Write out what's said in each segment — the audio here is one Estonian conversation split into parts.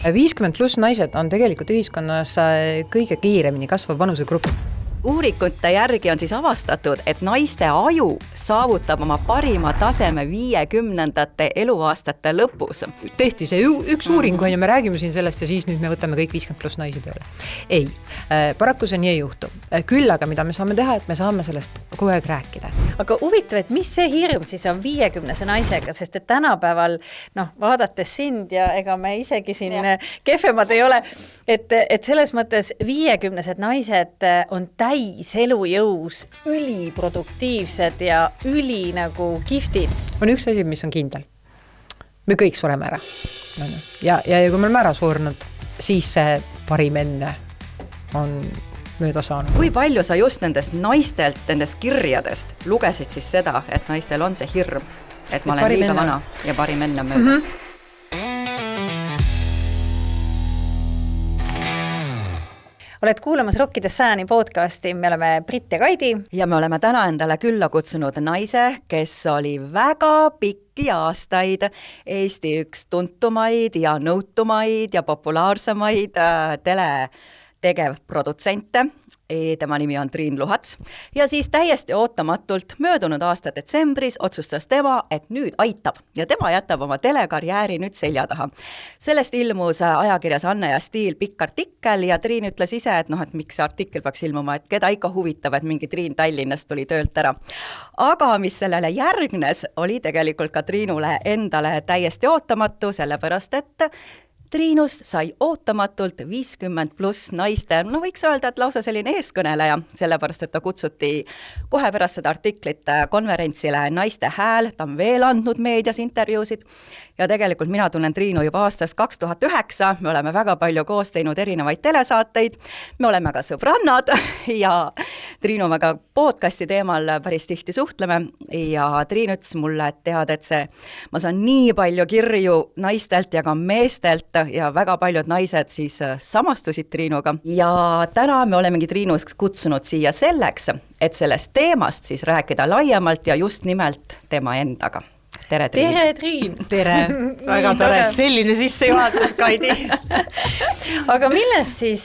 50 pluss naised on tegelikult ühiskonnas kõige kiiremini kasvav vanusegrupp. Uuringute järgi on siis avastatud, et naiste aju saavutab oma parima taseme 50. eluaastate lõpus. Tehti see üks uuring ja me räägime siin sellest ja siis nüüd me võtame kõik 50 pluss naisi tööle. Ei, paraku see nii ei juhtu. Küll aga mida me saame teha, et me saame sellest kogu aeg rääkida. Aga huvitav, et mis see hirm siis on 50 naisega, sest et tänapäeval, vaadates sind ja ega me isegi siin kehvemad ei ole, et selles mõttes 50 naised on täis elujõus, üliproduktiivsed ja üli nagu kiftid. On üks asi, mis on kindel. Me kõik sureme ära. Ja kui me oleme ära surnud, siis see parim enne on mööda saanud. Kui palju sa just nendest naistelt, nendest kirjadest lugesid siis seda, et naistel on see hirm, et ma olen liiga vana ja parim enne möödas? Oled kuulamas Rokkides 100 podcasti, me oleme Brit ja Kaidi. Ja me oleme täna endale külla kutsunud naise, kes oli väga pikki aastaid Eesti üks tuntumaid ja nõutumaid ja populaarsemaid teletegevprodutsente. Tema nimi on Triin Luhats ja siis täiesti ootamatult möödunud aasta detsembris otsustas tema, et nüüd aitab ja tema jätab oma telekarjääri nüüd selja taha. Sellest ilmus ajakirjas Anne ja Stiil pikk artikkel ja Triin ütles ise, et et miks see artikkel peaks ilmuma, et keda ikka huvitab, et mingi Triin Tallinnast tuli töölt ära. Aga mis sellele järgnes, oli tegelikult ka Triinule endale täiesti ootamatu, sellepärast et Triinust sai ootamatult 50 pluss naiste, võiks öelda, et lausa selline eeskõneleja, sellepärast, et ta kutsuti kohe pärast seda artiklit konverentsile Naiste hääl, ta on veel andnud meedias intervjuusid ja tegelikult mina tunnen Triinu juba aastast 2009, me oleme väga palju koos teinud erinevaid telesaateid, me oleme ka sõbrannad ja Triinuga podcasti teemal päris tihti suhtleme ja Triin ütles mulle, et tead, et ma saan nii palju kirju naistelt ja ka meestelt ja väga paljud naised siis samastusid Triinuga. Ja täna me olemegi Triinu kutsunud siia selleks, et sellest teemast siis rääkida laiemalt ja just nimelt tema endaga. Tere, Triin! Tere, Triin! Tere! Väga tore, selline sissejuhatus, Kaidi! Aga millest siis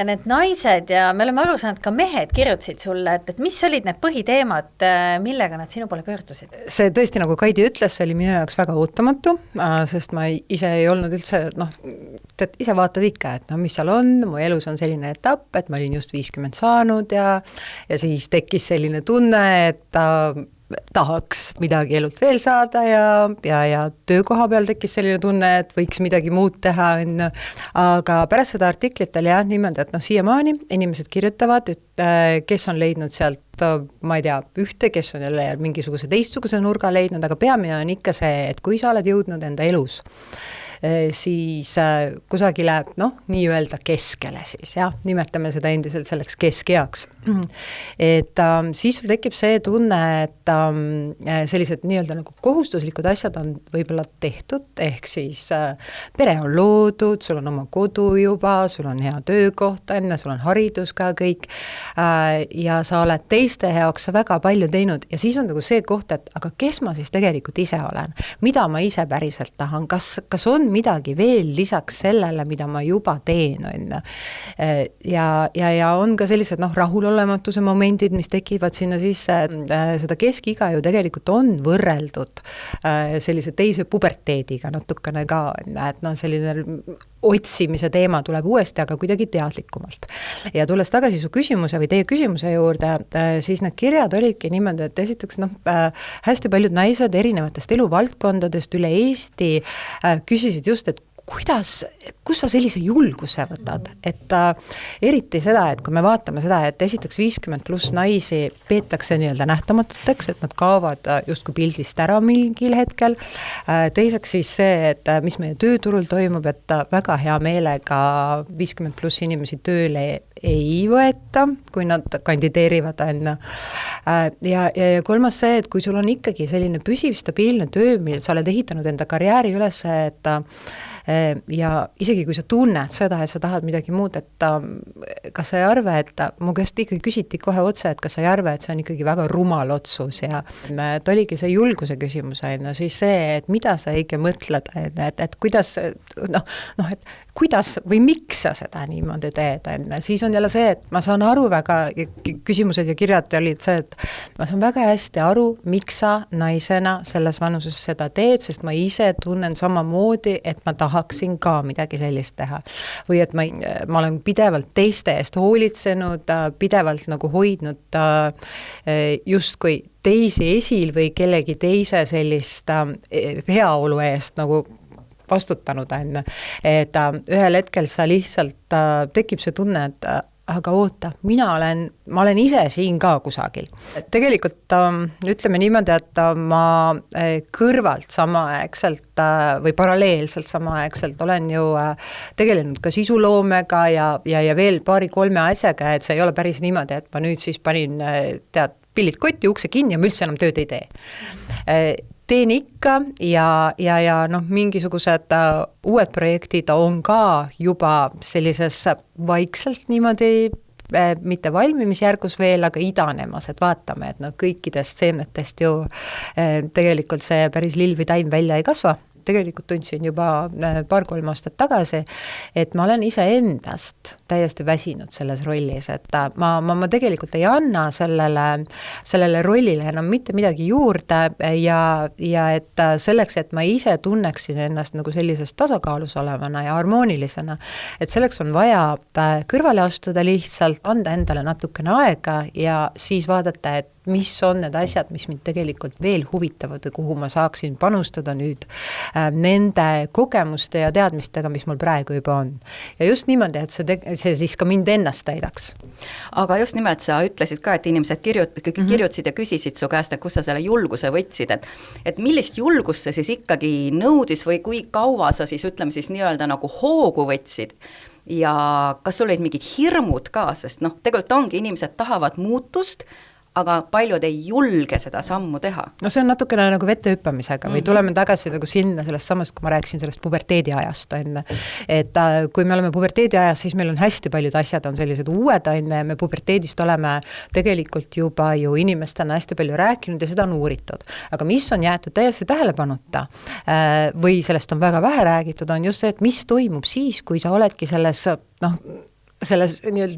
need naised ja me oleme aru saanud, ka mehed kirjutasid sulle, et mis olid need põhiteemad, millega nad sinu poole pöördusid? See tõesti, nagu Kaidi ütles, see oli minu jaoks väga ootamatu, sest ma ise ei olnud üldse, ise vaatad ikka, et mis seal on, mu elus on selline etapp, et ma olin just 50 saanud ja siis tekkis selline tunne, et tahaks midagi elult veel saada ja töökoha peal tekkis selline tunne, et võiks midagi muud teha. Aga pärast seda artiklit oli niimoodi, et siiamaani inimesed kirjutavad, et kes on leidnud sealt, ma ei tea, ühte, kes on jälle mingisuguse teistsuguse nurga leidnud, aga peamine on ikka see, et kui sa oled jõudnud enda elus, siis kusagile, nii öelda keskele siis, nimetame seda endiselt selleks keskeaks. Et siis sul tekib see tunne, et sellised nii-öelda nagu kohustuslikud asjad on võib-olla tehtud, ehk siis pere on loodud, sul on oma kodu juba, sul on hea töökoht, sul on haridus ka kõik ja sa oled teiste jaoks väga palju teinud ja siis on nagu see koht, et aga kes ma siis tegelikult ise olen? Mida ma ise päriselt tahan? Kas on midagi veel lisaks sellele, mida ma juba teen, on. Ja on ka sellised rahulolematuse momendid, mis tekivad sinna sisse, seda keskiga ju tegelikult on võrreldud sellise teise puberteediga natukene ka, et selline otsimise teema tuleb uuesti, aga kuidagi teadlikumalt. Ja tulles tagasi su küsimuse või teie küsimuse juurde, siis need kirjad olidki niimoodi, et esiteks hästi paljud naised erinevatest eluvaldkondadest üle Eesti küsisid just, et kus sa sellise julguse võtad, et eriti seda, et kui me vaatame seda, et esiteks 50 pluss naisi peetakse nii-öelda nähtamatuteks, et nad kaovad justkui pildist ära mingil hetkel. Teiseks siis see, et mis meie tööturul toimub, et väga hea meelega 50 pluss inimesi tööle ei võeta, kui nad kandideerivad enne. Ja kolmas see, et kui sul on ikkagi selline püsiv, stabiilne töö, mil sa oled ehitanud enda karjääri üles, ja isegi kui sa tunned seda, et sa tahad midagi muud, et kas sa ei arva, et mu käest ikkagi küsiti kohe otse, et kas sa ei arva, et see on ikkagi väga rumal otsus ja et oligi see julguse küsimus, siis see, et mida sa õige mõtled, et kuidas, et kuidas või miks sa seda niimoodi teed, siis on jälle see, et ma saan aru väga, küsimused ja kirjad olid see, et ma saan väga hästi aru, miks sa naisena selles vanuses seda teed, sest ma ise tunnen samamoodi, et ma tahaksin ka midagi sellist teha. Või et ma olen pidevalt teiste eest hoolitsenud, pidevalt nagu hoidnud justkui teisi esil või kellegi teise sellist heaolu eest nagu vastutanud on, et ühel hetkel sa lihtsalt tekib see tunne, et aga oota, ma olen ise siin ka kusagil. Tegelikult ütleme niimoodi, et ma kõrvalt samaaegselt või paralleelselt samaaegselt olen ju tegelenud ka sisuloomega ja veel 2-3 asjaga, et see ei ole päris niimoodi, et ma nüüd siis panin pillid kotti, ukse kinni ja ma üldse enam tööd ei tee. Teen ikka ja mingisugused uued projektid on ka juba sellises vaikselt niimoodi, mitte valmimisjärgus veel, aga idanemas, et vaatame, et kõikidest seemnetest ju tegelikult see päris lill või taim välja ei kasva. Tegelikult tundsin juba 2-3 aastat tagasi, et ma olen iseendast täiesti väsinud selles rollis, et ma tegelikult ei anna sellele rollile enam mitte midagi juurde ja et selleks, et ma ise tunneksin ennast nagu sellises tasakaalus olevana ja harmoonilisena, et selleks on vaja kõrvale astuda lihtsalt, anda endale natukene aega ja siis vaadata, et mis on need asjad, mis mind tegelikult veel huvitavad või kuhu ma saaksin panustada nüüd nende kogemuste ja teadmistega, mis mul praegu juba on. Ja just niimoodi, et see siis ka mind ennast täidaks. Aga just nimelt sa ütlesid ka, et inimesed kirjutasid ja küsisid su käest, et kus sa selle julguse võtsid, et millist julgust see siis ikkagi nõudis või kui kaua sa siis ütleme siis nii-öelda nagu hoogu võtsid ja kas sul olid mingid hirmud ka, sest tegelikult ongi, inimesed tahavad muutust, aga paljud ei julge seda sammu teha. No see on natukene nagu vette hüppamisega või tuleme tagasi nagu sinna sellest samast, kui ma rääkisin sellest puberteedi ajast, et kui me oleme puberteedi ajas, siis meil on hästi paljud asjad on sellised uued, me puberteedist oleme tegelikult juba ju inimestena hästi palju rääkinud ja seda on uuritud. Aga mis on jäetud täiesti tähelepanuta või sellest on väga vähe räägitud, on just see, et mis toimub siis, kui sa oledki selles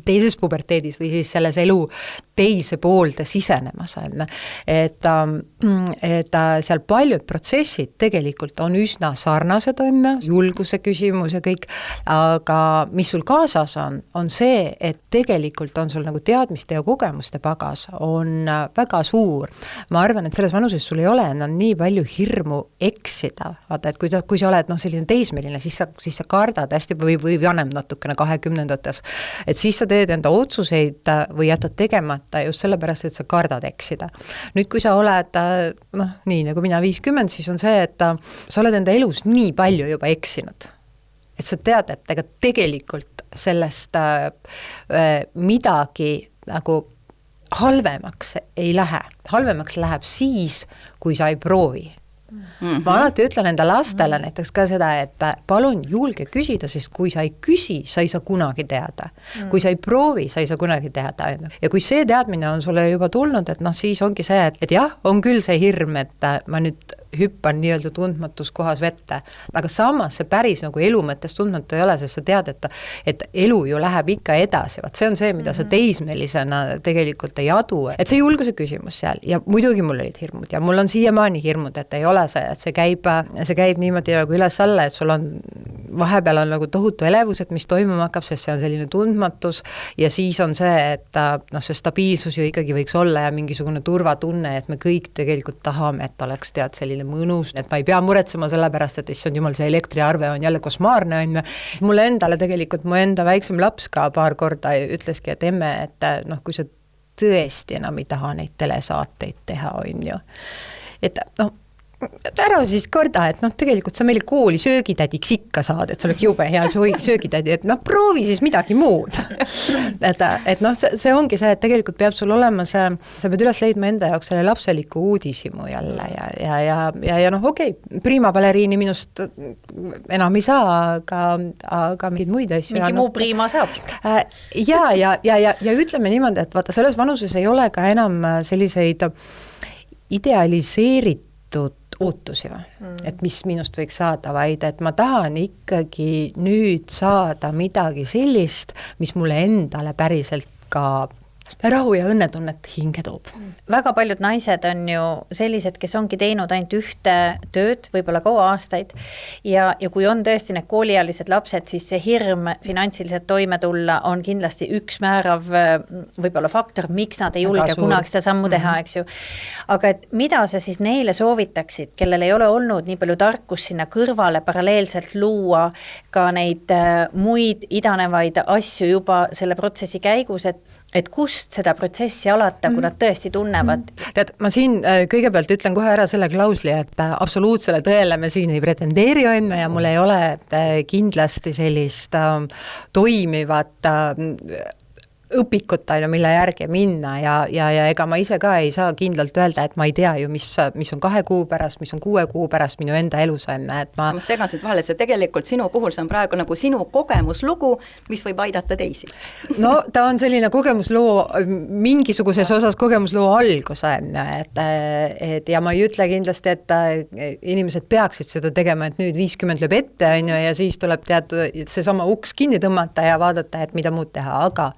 teises puberteedis või siis selles elu teise poolde sisenemas on. Et seal paljud protsessid tegelikult on üsna sarnased on, julguse küsimus ja kõik, aga mis sul kaasas on see, et tegelikult on sul nagu teadmiste ja kogemuste pagas on väga suur. Ma arvan, et selles vanuses sul ei ole enam nii palju hirmu eksida. Vaata, et kui sa oled selline teismeline, siis sa kardad hästi või vanem natukene 20-ndates, et siis sa teed enda otsuseid või jätad tegemata just sellepärast, et sa kardad eksida. Nüüd, kui sa oled, nii nagu mina 50, siis on see, et sa oled enda elus nii palju juba eksinud. Et sa tead, et ega tegelikult sellest midagi nagu halvemaks ei lähe. Halvemaks läheb siis, kui sa ei proovi. Ma alati ütlen enda lastele näiteks ka seda, et palun julge küsida, sest kui sa ei küsi, sa ei saa kunagi teada. Kui sa ei proovi, sa ei saa kunagi teada. Ja kui see teadmine on sulle juba tulnud, et siis ongi see, et jah, on küll see hirm, et ma nüüd hüppan nii-öelda tundmatus kohas vette, aga samas see päris nagu elu mõttes tundmatu ei ole, sest sa tead, et elu ju läheb ikka edasi, see on see, mida sa teismelisena tegelikult ei adu, et see julguse küsimus seal ja muidugi mul olid hirmud ja mul on siiamaani hirmud, et ei ole see, et see käib niimoodi nagu üles-alla, et sul on vahepeal on nagu tohutu elevus, et mis toimuma hakkab, sest see on selline tundmatus ja siis on see, et see stabiilsus ju ikkagi võiks olla ja mingisugune turvatunne, et me kõik tegelikult tahame, et oleks tead selline mõnus, et ma ei pea muretsema sellepärast, et issand jumal, see elektriarve on jälle kosmaarne on. Mulle endale tegelikult mu enda väiksem laps ka paar korda ütleski, et emme, et kui sa tõesti enam ei taha neid telesaateid teha, on ju. Et ära siis korda, et noh, tegelikult sa meile kooli söögitädiks ikka saad, et sa oleks jube hea söögitädi, et noh, proovi siis midagi muud. et noh, see ongi see, et tegelikult peab sul olema see, sa pead üles leidma enda jaoks selle lapseliku uudishimu jälle ja noh, okei, prima baleriini minust enam ei saa, aga mingeid muid asju. Mingi muu prima saab. Ja ütleme niimoodi, et vaata, selles vanuses ei ole ka enam selliseid idealiseeritud ootusi või, et mis minust võiks saada, vaid et ma tahan ikkagi nüüd saada midagi sellist, mis mulle endale päriselt ka rahu ja õnnetunnet hinge toob. Väga paljud naised on ju sellised, kes ongi teinud ainult ühte tööd, võib-olla kaua aastaid ja kui on tõesti need kooliealised lapsed, siis see hirm finantsiliselt toime tulla on kindlasti üks määrav võib-olla faktor, miks nad ei julge kunagi seda sammu teha, eks ju. Aga et mida sa siis neile soovitaksid, kellel ei ole olnud nii palju tarkust sinna kõrvale paralleelselt luua ka neid muid idanevaid asju juba selle protsessi käigus, et kust seda protsessi alata, kui nad tõesti tunnevad? Tead, ma siin kõigepealt ütlen kohe ära selle klausli, et absoluutsele tõele me siin ei pretendeeri ja mul ei ole kindlasti sellist toimivat õpikut, mille järgi minna ja ega ma ise ka ei saa kindlalt öelda, et ma ei tea ju, mis on 2 kuu pärast, mis on 6 kuu pärast minu enda elus on. Ma segan siit vahele, see tegelikult sinu puhul see on praegu nagu sinu kogemuslugu, mis võib aidata teisi. No ta on selline kogemusloo, mingisuguses osas kogemusloo algus on, et ja ma ei ütle kindlasti, et inimesed peaksid seda tegema, et nüüd 50 lööb ette on ju, ja siis tuleb seesama uks kinni tõmmata ja vaadata, et mida muud teha, aga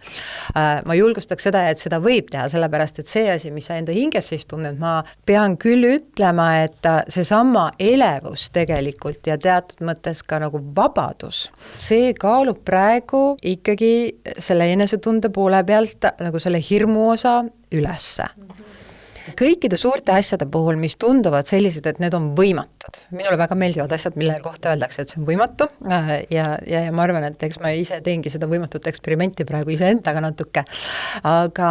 ma julgustaks seda, et seda võib teha, sellepärast, et see asi, mis sa enda hinges siis tunned, ma pean küll ütlema, et seesama elevus tegelikult ja teatud mõttes ka nagu vabadus, see kaalub praegu ikkagi selle enesetunde poole pealt nagu selle hirmu osa ülesse. Kõikide suurte asjade puhul, mis tunduvad sellised, et need on võimatud. Minule väga meeldivad asjad, mille kohta öeldakse, et see on võimatu ja ma arvan, et eks ma ise teengi seda võimatut eksperimenti praegu iseendaga natuke. Aga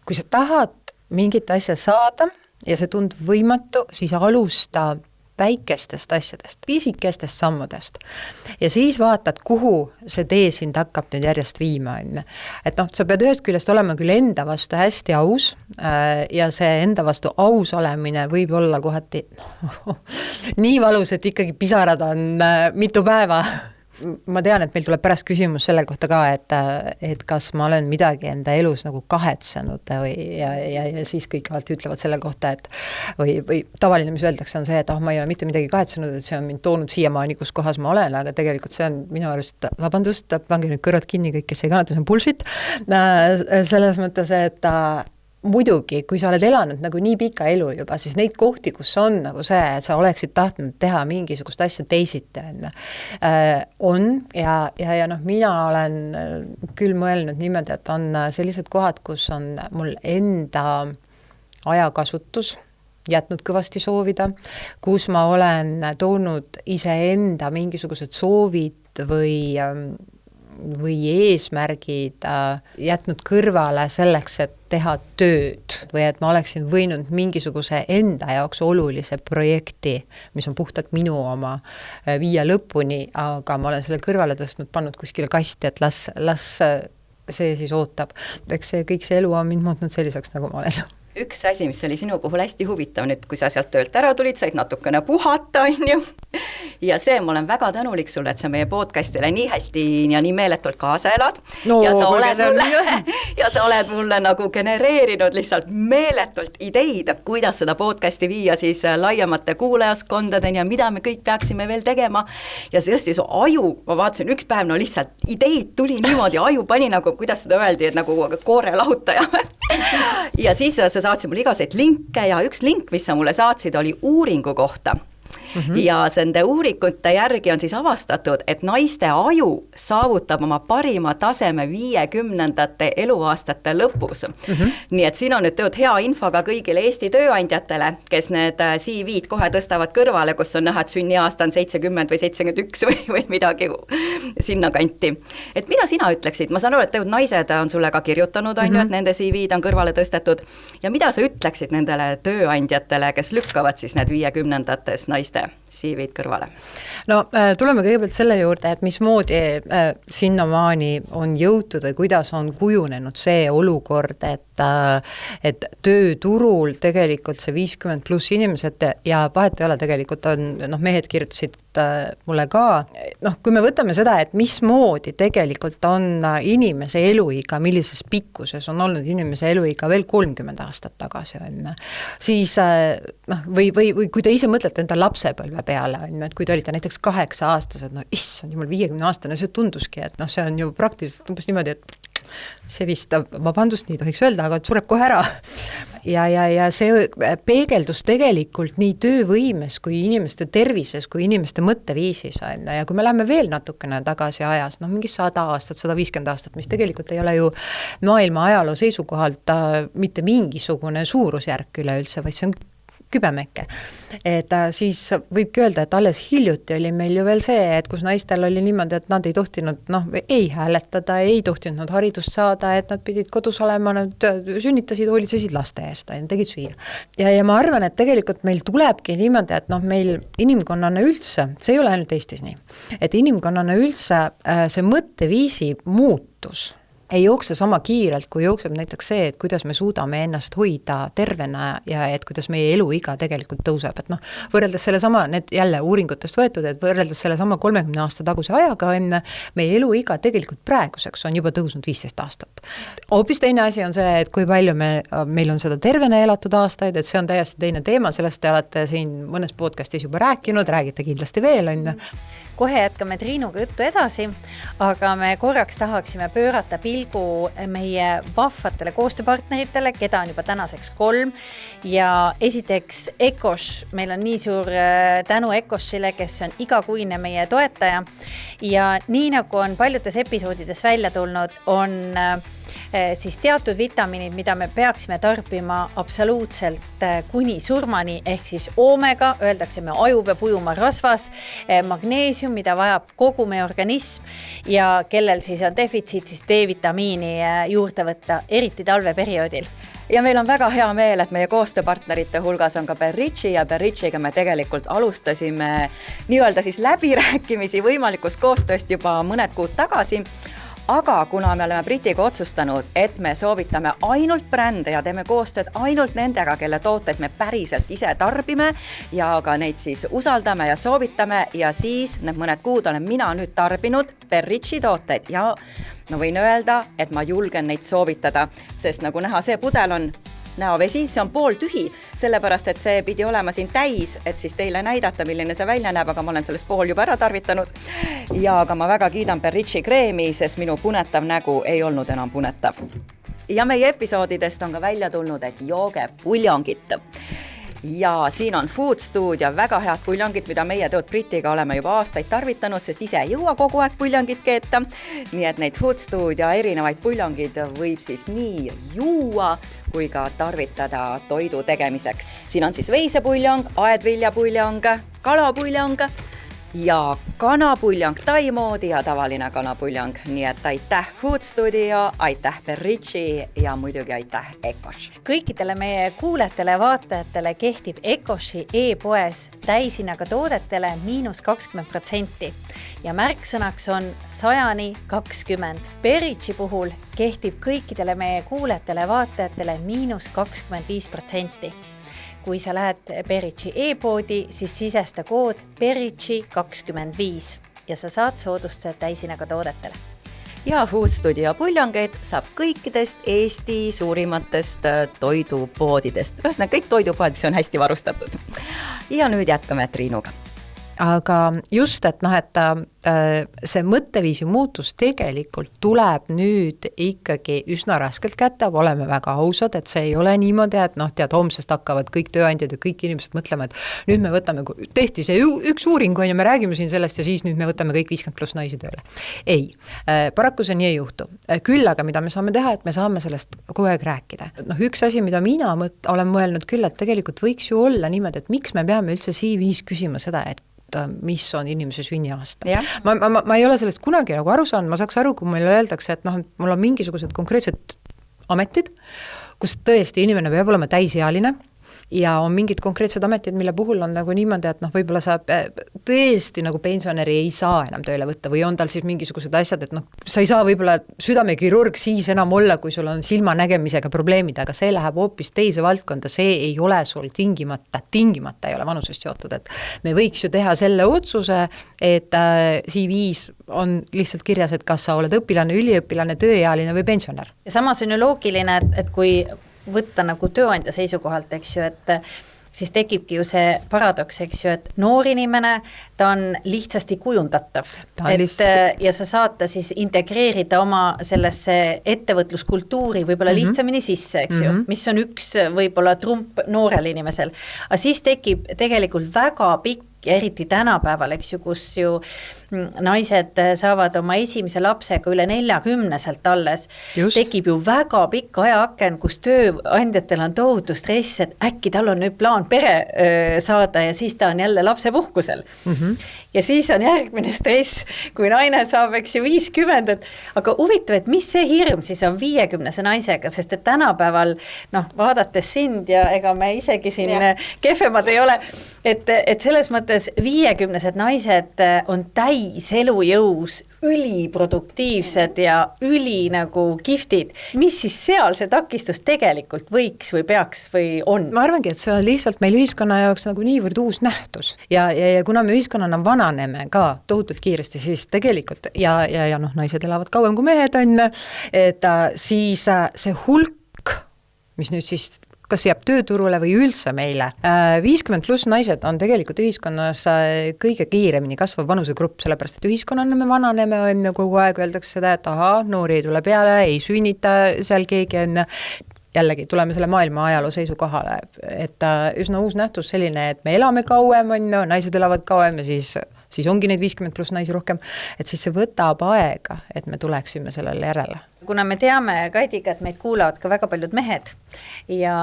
kui sa tahad mingit asja saada ja see tundub võimatu, siis alusta väikestest asjadest, pisikestest sammudest ja siis vaatad, kuhu see tee sind hakkab nüüd järjest viima. Et noh, sa pead ühest küljest olema küll enda vastu hästi aus ja see enda vastu aus olemine võib olla kohati nii valus, et ikkagi pisarad on mitu päeva. Ma tean, et meil tuleb pärast küsimus selle kohta ka, et kas ma olen midagi enda elus nagu kahetsenud ja siis kõik alati ütlevad selle kohta, et või tavaline, mis öeldakse, on see, et ma ei ole mitte midagi kahetsenud, et see on mind toonud siiamaani, kus kohas ma olen, aga tegelikult see on minu arust, vabandust, pange nüüd kõrvad kinni kõik, kes ei kannata, see on bullshit. Selles mõttes, et muidugi, kui sa oled elanud nagu nii pika elu juba, siis neid kohti, kus on nagu see, et sa oleksid tahtnud teha mingisugust asja teisiti, on ja noh, mina olen küll mõelnud niimoodi, et on sellised kohad, kus on mul enda ajakasutus jätnud kõvasti soovida, kus ma olen toonud iseenda mingisugused soovid või eesmärgid jätnud kõrvale selleks, et teha tööd või et ma oleksin võinud mingisuguse enda jaoks olulise projekti, mis on puhtalt minu oma, viia lõpuni, aga ma olen selle kõrvale tõstnud, pannud kuskile kasti, et las see siis ootab. Eks kõik see elu on mind muutnud selliseks, nagu ma olen. Üks asi, mis oli sinu puhul hästi huvitav, nüüd kui sa sealt töölt ära tulid, said natukene puhata, on ju. Ja see, ma olen väga tänulik sulle, et sa meie podcastile nii hästi ja nii meeletult kaasa elad. No, ja sa oled mulle nagu genereerinud lihtsalt meeletult ideid, kuidas seda podcasti viia siis laiemate kuulajaskondadeni ja mida me kõik peaksime veel tegema. Ja see tõesti su aju, ma vaatasin üks päev, no lihtsalt ideid tuli niimoodi, aju pani nagu, kuidas seda öeldi, et nagu koore lahutaja. Ja siis sa saatsid mulle igaseid linke ja üks link, mis sa mulle saatsid, oli uuringu kohta. Ja nende uuringute järgi on siis avastatud, et naiste aju saavutab oma parima taseme 50. eluaastate lõpus. Nii et siin on nüüd tööd hea info ka kõigile Eesti tööandjatele, kes need CV-d kohe tõstavad kõrvale, kus on näha, et sünniaasta on 70 või 71 või midagi sinna kanti. Et mida sina ütleksid? Ma saan aru, et naised on sulle ka kirjutanud, on ju, et nende CV-d on kõrvale tõstetud. Ja mida sa ütleksid nendele tööandjatele, kes lükkavad siis need 50-ndates naiste CV-d kõrvale? No tuleme kõigepealt selle juurde, et mismoodi sinnamaani on jõutud või kuidas on kujunenud see olukord, et tööturul tegelikult see 50 pluss inimesed ja vahet ei ole, tegelikult on, mehed kirjutasid mulle ka, kui me võtame seda, et mismoodi tegelikult on inimese eluiga, millises pikkuses on olnud inimese eluiga veel 30 aastat tagasi, siis või kui te ise mõtlete enda lapsepõlve peale, et kui te olite näiteks 8-aastased, issand jumal, 50-aastane, see tunduski, et see on ju praktiliselt umbes niimoodi, et see vist, vabandust, nii tohiks öelda, aga sureb kohe ära. Ja see peegeldus tegelikult nii töövõimes kui inimeste tervises, kui inimeste mõtteviisis on. Ja kui me läheme veel natukene tagasi ajas, mingi 100 aastat, 150 aastat, mis tegelikult ei ole ju maailma ajaloo seisukohalt mitte mingisugune suurusjärk üleüldse, vaid see on kübemeke. Et siis võibki öelda, et alles hiljuti oli meil ju veel see, et kus naistel oli niimoodi, et nad ei tohtinud, ei hääletada, ei tohtinud nad haridust saada, et nad pidid kodus olema, nad sünnitasid, hoolitsesid laste eest, tegid süüa. Ja ma arvan, et tegelikult meil tulebki niimoodi, et meil inimkonnana üldse, see ei ole ainult Eestis nii, et inimkonnana üldse see mõtteviisi muutus ei jookse sama kiirelt, kui jookseb näiteks see, et kuidas me suudame ennast hoida tervena ja et kuidas meie eluiga tegelikult tõuseb. Et võrreldes selle sama, need jälle uuringutest võetud, et võrreldes selle sama 30 aasta taguse ajaga on meie eluiga tegelikult praeguseks on juba tõusnud 15 aastat. Hoopis teine asi on see, et kui palju meil on seda tervena elatud aastaid, et see on täiesti teine teema, sellest te olete siin mõnes podcastis juba rääkinud, räägite kindlasti veel, on. Kohe jätkame Triinuga juttu edasi, aga me korraks tahaksime pöörata pilgu meie vahvatele koostööpartneritele, keda on juba tänaseks 3 ja esiteks Ecosh, meil on nii suur tänu Ecoshile, kes on igakuine meie toetaja ja nii nagu on paljudes episoodides välja tulnud, on siis teatud vitamiinid, mida me peaksime tarbima absoluutselt kuni surmani, ehk siis oomega, öeldakse, me aju peab ujuma rasvas, magneesium, mida vajab kogu meie organism ja kellel siis on defitsiit, siis D-vitamiini juurde võtta, eriti talveperioodil. Ja meil on väga hea meel, et meie koostööpartnerite hulgas on ka Berritši ja Berritšiga me tegelikult alustasime nii-öelda siis läbirääkimisi võimalikust koostööst juba mõned kuud tagasi. Aga kuna me oleme Britiga otsustanud, et me soovitame ainult brände ja teeme koostööd ainult nendega, kelle tooteid me päriselt ise tarbime ja ka neid siis usaldame ja soovitame ja siis need mõned kuud olen mina nüüd tarbinud Berritši tooteid ja võin öelda, et ma julgen neid soovitada, sest nagu näha, see pudel on näovesi, see on pool tühi, sellepärast, et see pidi olema siin täis, et siis teile näidata, milline see välja näeb, aga ma olen sellest pool juba ära tarvitanud. Ja aga ma väga kiidan Berritši kreemi, sest minu punetav nägu ei olnud enam punetav. Ja meie episoodidest on ka välja tulnud, et jooge puljongit. Ja siin on Food Studio väga head puljongid, mida meie tööd Britiga oleme juba aastaid tarvitanud, sest ise ei jõua kogu aeg puljongit keeta. Nii et neid Food Studio erinevaid puljongid võib siis nii juua kui ka tarvitada toidu tegemiseks. Siin on siis veisepuljong, aedviljapuljong, kalapuljong ja kanapuljong tai moodi ja tavaline kanapuljong. Nii et aitäh Food Studio, aitäh Berritši ja muidugi aitäh Ecosh. Kõikidele meie kuulajatele ja vaatajatele kehtib Ecoshi e-poes täishinnaga toodetele -20% ja märksõnaks on 100-20. Berritši puhul kehtib kõikidele meie kuulajatele ja vaatajatele -25%. Kui sa lähed Berritši e-poodi, siis sisesta kood Berritši25 ja sa saad soodustuse täishinnaga toodetele. Ja Food Studio puljongeid saab kõikidest Eesti suurimatest toidupoodidest. Ühesõnaga kõik toidupoed, mis on hästi varustatud. Ja nüüd jätkame Triinuga. Aga just, et see mõtteviisi muutus tegelikult tuleb nüüd ikkagi üsna raskelt kätte, oleme väga ausad, et see ei ole niimoodi, et tead, homsest hakkavad kõik tööandjad ja kõik inimesed mõtlema, et nüüd me võtame, tehti see üks uuring ja me räägime siin sellest ja siis nüüd me võtame kõik 50 pluss naisi tööle. Ei, paraku see nii ei juhtu. Küll aga mida me saame teha, et me saame sellest kogu aeg rääkida. Üks asi, mida mina olen mõelnud küll, et tegelikult võiks ju olla niimoodi, et miks me peame üldse CV-s küsima seda, et et mis on inimese sünniaasta. Ma ei ole sellest kunagi nagu aru saanud, ma saaks aru, kui meile öeldakse, et noh, mul on mingisugused konkreetsed ametid, kus tõesti inimene peab olema täisealine ja on mingid konkreetsed ametid, mille puhul on nagu niimoodi, et noh, võib-olla sa tõesti nagu pensionäri ei saa enam tööle võtta või on tal siis mingisugused asjad, et noh, sa ei saa võib-olla südamekirurg siis enam olla, kui sul on silmanägemisega probleemid, aga see läheb hoopis teise valdkonda, see ei ole sul tingimata ei ole vanusest seotud, et me võiks ju teha selle otsuse, et CV-s on lihtsalt kirjas, et kas sa oled õpilane, üliõpilane, tööealine või pensionär. Ja samas on ju loogiline, et kui võtta nagu tööandja seisukohalt, eks ju, et siis tekibki ju see paradoks, eks ju, et noor inimene, ta on lihtsasti kujundatav. Ja sa saad ta siis integreerida oma sellesse ettevõtluskultuuri võib-olla lihtsamini sisse, eks ju, mis on üks võib-olla trump noorel inimesel. Aga siis tekib tegelikult väga pikk ja eriti tänapäeval, eks ju, kus ju naised saavad oma esimese lapsega üle 40-selt alles. Tekib ju väga pikk ajaaken, kus tööandjatel on tohutu stress, et äkki tal on nüüd plaan pere saada ja siis ta on jälle lapsepuhkusel. Ja siis on järgmine stress, kui naine saab, eks ju, 50, aga huvitav, et mis see hirm siis on 50-se naisega, sest et tänapäeval, noh, vaadates sind ja ega me isegi siin kehvemad ei ole, et selles mõttes 50-sed naised on täis elujõus, üliproduktiivsed ja üli nagu kihvtid. Mis siis seal see takistus tegelikult võiks või peaks või on? Ma arvangi, et see on lihtsalt meil ühiskonna jaoks nagu niivõrd uus nähtus. Ja kuna me ühiskonnana vananeme ka tohutult kiiresti, siis tegelikult, ja noh, naised elavad kauem kui mehed on, et siis see hulk, mis nüüd siis kas jääb tööturule või üldse meile. 50 pluss naised on tegelikult ühiskonnas kõige kiiremini kasvav vanusegrupp, sellepärast et ühiskonnana me vananeme, on kogu aeg öeldakse seda, et noori ei tule peale, ei sünnita seal keegi on. Jällegi, tuleme selle maailma ajaloo seisukohale, et üsna uus nähtus selline, et me elame kauem, naised elavad kauem ja siis ongi neid 50 pluss naisi rohkem, et siis see võtab aega, et me tuleksime sellele järele. Kuna me teame Kaidiga, et meid kuulavad ka väga paljud mehed ja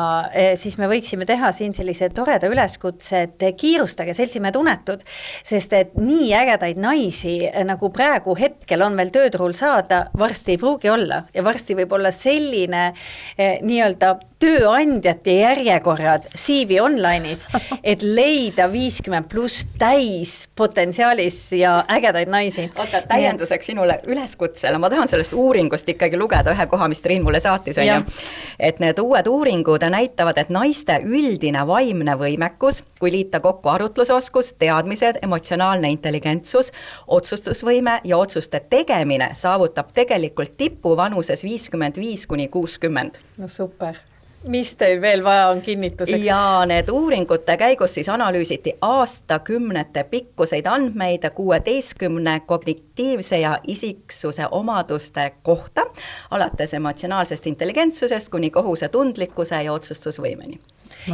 siis me võiksime teha siin sellise toreda üleskutse, et kiirustage seltsimehed unetud, sest et nii ägedaid naisi, nagu praegu hetkel on veel tööturul saada, varsti ei pruugi olla ja varsti võib olla selline nii-öelda tööandjate järjekorrad CV online'is, et leida 50 pluss täis potentsiaalis ja ägedaid naisi. Oota, täienduseks sinule üleskutsele, ma tahan sellest uuringust ikkagi lugeda ühe koha, mis Triin mulle saatis, et need uued uuringud näitavad, et naiste üldine vaimne võimekus, kui liita kokku arutlusoskus, teadmised, emotsionaalne intelligentsus, otsustusvõime ja otsuste tegemine saavutab tegelikult tipu vanuses 55–60. No super. Mis teil veel vaja on kinnituseks? Ja need uuringute käigus siis analüüsiti aastakümnete pikkuseid andmeid 16 kognitiivse ja isiksuse omaduste kohta, alates emotsionaalsest intelligentsusest kuni kohusetundlikkuse ja otsustusvõimeni.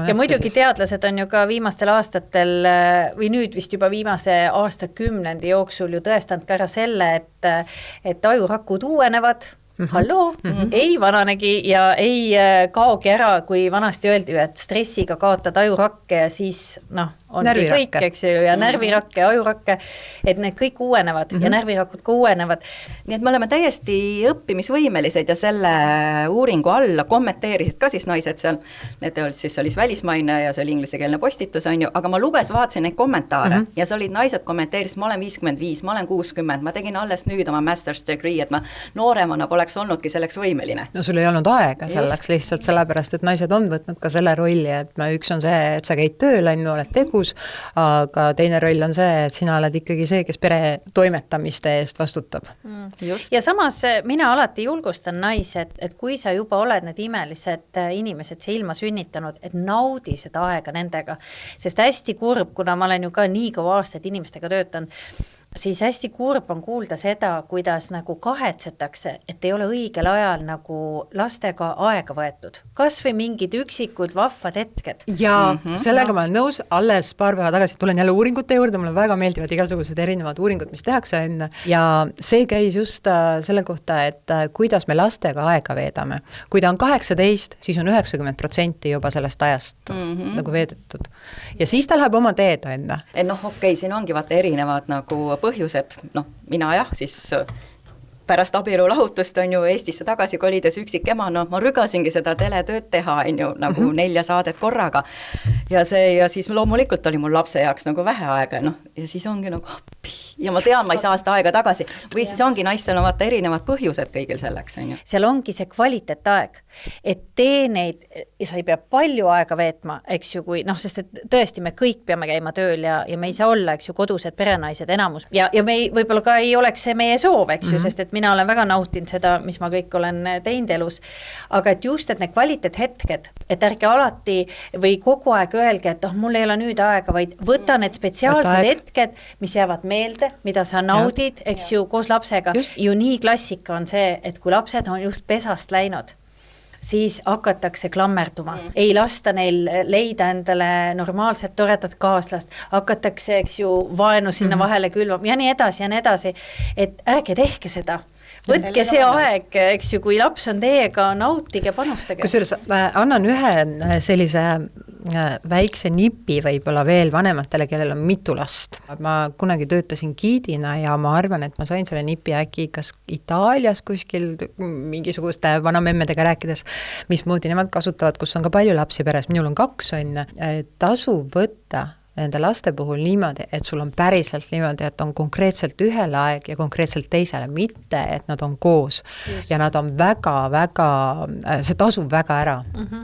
Ja muidugi teadlased on ju ka viimastel aastatel või nüüd vist juba viimase aastakümnendi jooksul ju tõestanud ka ära selle, et ajurakud uuenevad, halloo, ei vananegi ja ei kaogi ära, kui vanasti öeldi, et stressiga kaotad ajurakke ja siis ongi kõik, eks ju, ja närvirakke, ajurakke, et need kõik uuenevad ja närvirakud ka uuenevad. Nii et me oleme täiesti õppimisvõimelised ja selle uuringu alla kommenteerisid ka siis naised seal, need siis oli välismaine ja see oli ingliskeelne postitus, on ju, aga ma vaatasin neid kommentaare ja see olid naised kommenteerisid, ma olen 55, ma olen 60, ma tegin alles nüüd oma master's degree, et ma nooremana poleks olnudki selleks võimeline. No sul ei olnud aega selleks lihtsalt sellepärast, et naised on võtnud ka selle rolli, et üks on see, et sa käid tööl, oled tegu, aga teine roll on see, et sina oled ikkagi see, kes pere toimetamiste eest vastutab. Ja samas mina alati julgustan naisi, et kui sa juba oled need imelised inimesed see ilma sünnitanud, et naudi seda aega nendega, sest hästi kurb, kuna ma olen ju ka nii kõva aastaid inimestega töötanud, siis hästi kurb on kuulda seda, kuidas nagu kahetsetakse, et ei ole õigel ajal nagu lastega aega võetud. Kas või mingid üksikud vahvad hetked. Ja sellega ma olen nõus, alles paar päeva tagasi tulen jälle uuringute juurde, mulle väga meeldivad igasugused erinevad uuringud, mis tehakse enne, ja see käis just selle kohta, et kuidas me lastega aega veedame. Kui ta on 18, siis on 90% juba sellest ajast nagu veedetud. Ja siis ta läheb oma teed enne. Noh, okei, siin ongi vaata erinevad nagu põhjused, noh, mina jah, siis pärast abielulahutust on ju Eestisse tagasi kolides üksik ema, no ma rügasingi seda teletööd teha, on ju, nagu 4 saadet korraga. Ja siis loomulikult oli mul lapse jaoks nagu vähe aega, noh, ja siis ongi nagu ja ma tean, ma ei saa seda aega tagasi. Või siis ongi naistel on vaata erinevad põhjused kõigil selleks, on ju. Seal ongi see kvaliteetaeg, et tee neid, sa ei pea palju aega veetma, eks ju, kui, noh, sest et tõesti me kõik peame käima tööl ja me ei saa olla, eks ju, kodused perenaised enamus. Ja me võib-olla ka ei oleks see meie soov, eks ju, sest et mina olen väga nautinud seda, mis ma kõik olen teinud elus. Aga et just, et need kvaliteethetked, et ärge alati või kogu aeg öelge, et mul ei ole nüüd aega, vaid võta need spetsiaalsed hetked, mis jäävad meelde, mida sa naudid, eks ju, koos lapsega. Ju nii klassika on see, et kui lapsed on just pesast läinud, siis hakatakse klammerduma. Ei lasta neil leida endale normaalset toredat kaaslast, hakatakse, eks ju, vaenu sinna vahele külvama ja nii edasi, et ärge tehke seda. Võtke see aeg, eks ju, kui laps on teiega, nautige, panustage. Kusjuures annan ühe sellise väikse nipi võib-olla veel vanematele, kellel on mitu last. Ma kunagi töötasin giidina ja ma arvan, et ma sain selle nipi äkki kas Itaalias kuskil mingisuguste vanamemmedega rääkides, mismoodi nemad kasutavad, kus on ka palju lapsi peres. Minul on 2, on tasu võtta nende laste puhul niimoodi, et sul on päriselt niimoodi, et on konkreetselt ühele aeg ja konkreetselt teisele, mitte, et nad on koos. Just. Ja nad on väga, see tasub väga ära,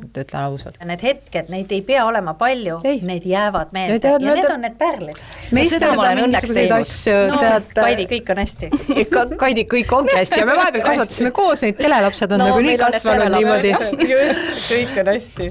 ütlen ausalt. Need hetked, neid ei pea olema palju, need jäävad meelde ja need on need pärlid. Seda ma olen õnneks teinud. Kaidi, kõik on hästi. Kaidi, kõik ongi hästi ja me vahepeal kasvatasime koos, neid telelapsed on nagu nii kasvanud niimoodi. Just, kõik on hästi.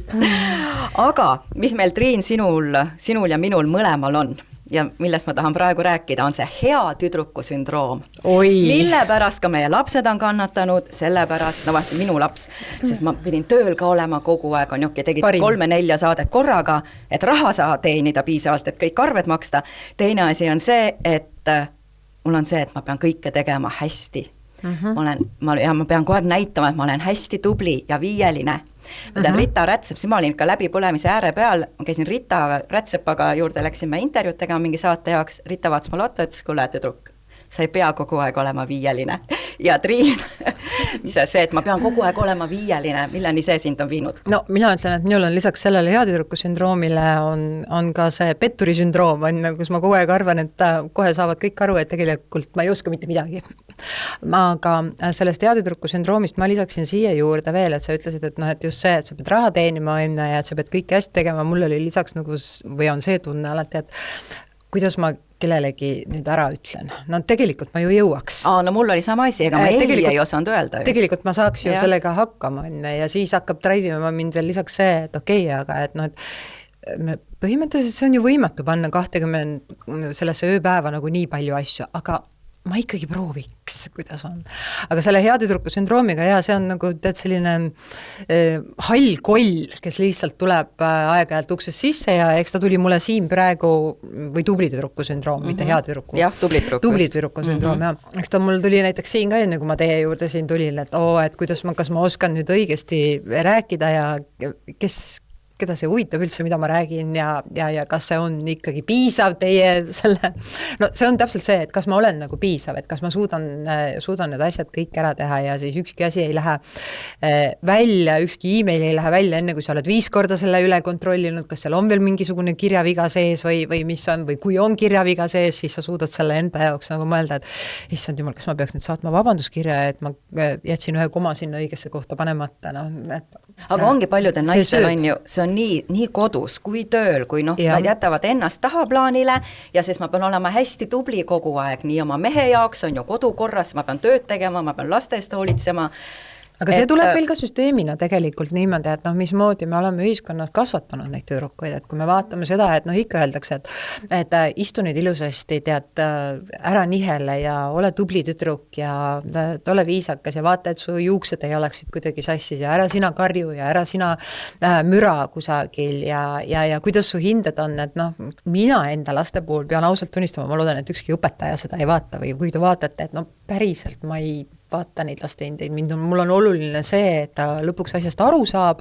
Aga mis meil, Triin, sinul ja minul mõlemal on ja millest ma tahan praegu rääkida, on see hea tüdruku sündroom. Mille pärast ka meie lapsed on kannatanud, sellepärast, no vastu minu laps, sest ma pidin tööl ka olema kogu aeg, on jokki, tegid 3-4 saadet korraga, et raha saa teenida piisavalt, et kõik arved maksta. Teine asi on see, et mul on see, et ma pean kõike tegema hästi. Ma pean kogu aeg näitama, et ma olen hästi tubli ja viieline. Ma tean Rita Rätsep, siis ma olin ka läbipõlemise ääre peal, ma käisin Rita Rätsepaga juurde, läksime intervjuud tegema mingi saate jaoks, Rita vaatas ma lotto, ütles, kuule tüdruk, sa ei pea kogu aeg olema viieline. Ja Triin, mis see, et ma pean kogu aeg olema viieline, milleni see sind on viinud? No mina ütlen, et minul on lisaks sellele heatüdruku sündroomile on ka see petturi sündroom, kus ma kogu aeg arvan, et kohe saavad kõik aru, et tegelikult ma ei oska mitte midagi. Aga sellest heatüdruku sündroomist ma lisaksin siia juurde veel, et sa ütlesid, et et just see, et sa pead raha teenima ja et sa pead kõike hästi tegema, mul oli lisaks nagu, või on see tunne alati, et kuidas ma kellelegi nüüd ära ütlen. No tegelikult ma ju jõuaks. No mul oli sama asi, ega ma ei osanud öelda. Tegelikult ma saaks ju sellega hakkama ja siis hakkab drive'ima mind veel lisaks see, et okei, aga et põhimõtteliselt see on ju võimatu panna 20 sellesse ööpäeva nagu nii palju asju, aga ma ikkagi prooviks, kuidas on. Aga selle heatüdruku sündroomiga, see on nagu selline hall koll, kes lihtsalt tuleb aeg-ajalt uksest sisse ja eks ta tuli mulle siin praegu, või tublitüdruku sündroom, mitte heatüdruku. Jah, tublitüdruku sündroom, jah. Eks ta mul tuli näiteks siin ka enne, kui ma teie juurde siin tulin, et et kas ma oskan nüüd õigesti rääkida ja keda see huvitab üldse, mida ma räägin ja kas see on ikkagi piisav teie selle, no see on täpselt see, et kas ma olen nagu piisav, et kas ma suudan need asjad kõik ära teha ja siis ükski asi ei lähe välja, ükski email ei lähe välja enne, kui sa oled 5 korda selle üle kontrollinud, kas seal on veel mingisugune kirjaviga sees või mis on, või kui on kirjaviga sees, siis sa suudad selle enda jaoks nagu mõelda, et issand jumal, kas ma peaks nüüd saatma vabanduskirja, et ma jätsin ühe koma sinna õigesse kohta panemata, Aga ongi paljudel naistel on ju, see on nii kodus kui tööl, kui nad jätavad ennast tahaplaanile ja siis ma pean olema hästi tubli kogu aeg, nii oma mehe jaoks on ju kodukorras, ma pean tööd tegema, ma pean laste eest hoolitsema aga see tuleb meil ka süsteemina tegelikult niimoodi, et mismoodi me oleme ühiskonnas kasvatanud neid tüdrukuid, et kui me vaatame seda, et ikka öeldakse, et istu nüüd ilusasti, tead, ära nihele ja ole tubli tüdruk ja ole viisakas ja vaata, et su juuksed ei oleksid kuidagi sassis ja ära sina karju ja ära sina müra kusagil ja kuidas su hinded on, et mina enda laste puhul pean ausalt tunnistama, ma loodan, et ükski õpetaja seda ei vaata või kui te vaatate, et päriselt ma ei vaata neid laste hindeid, mul on oluline see, et ta lõpuks asjast aru saab,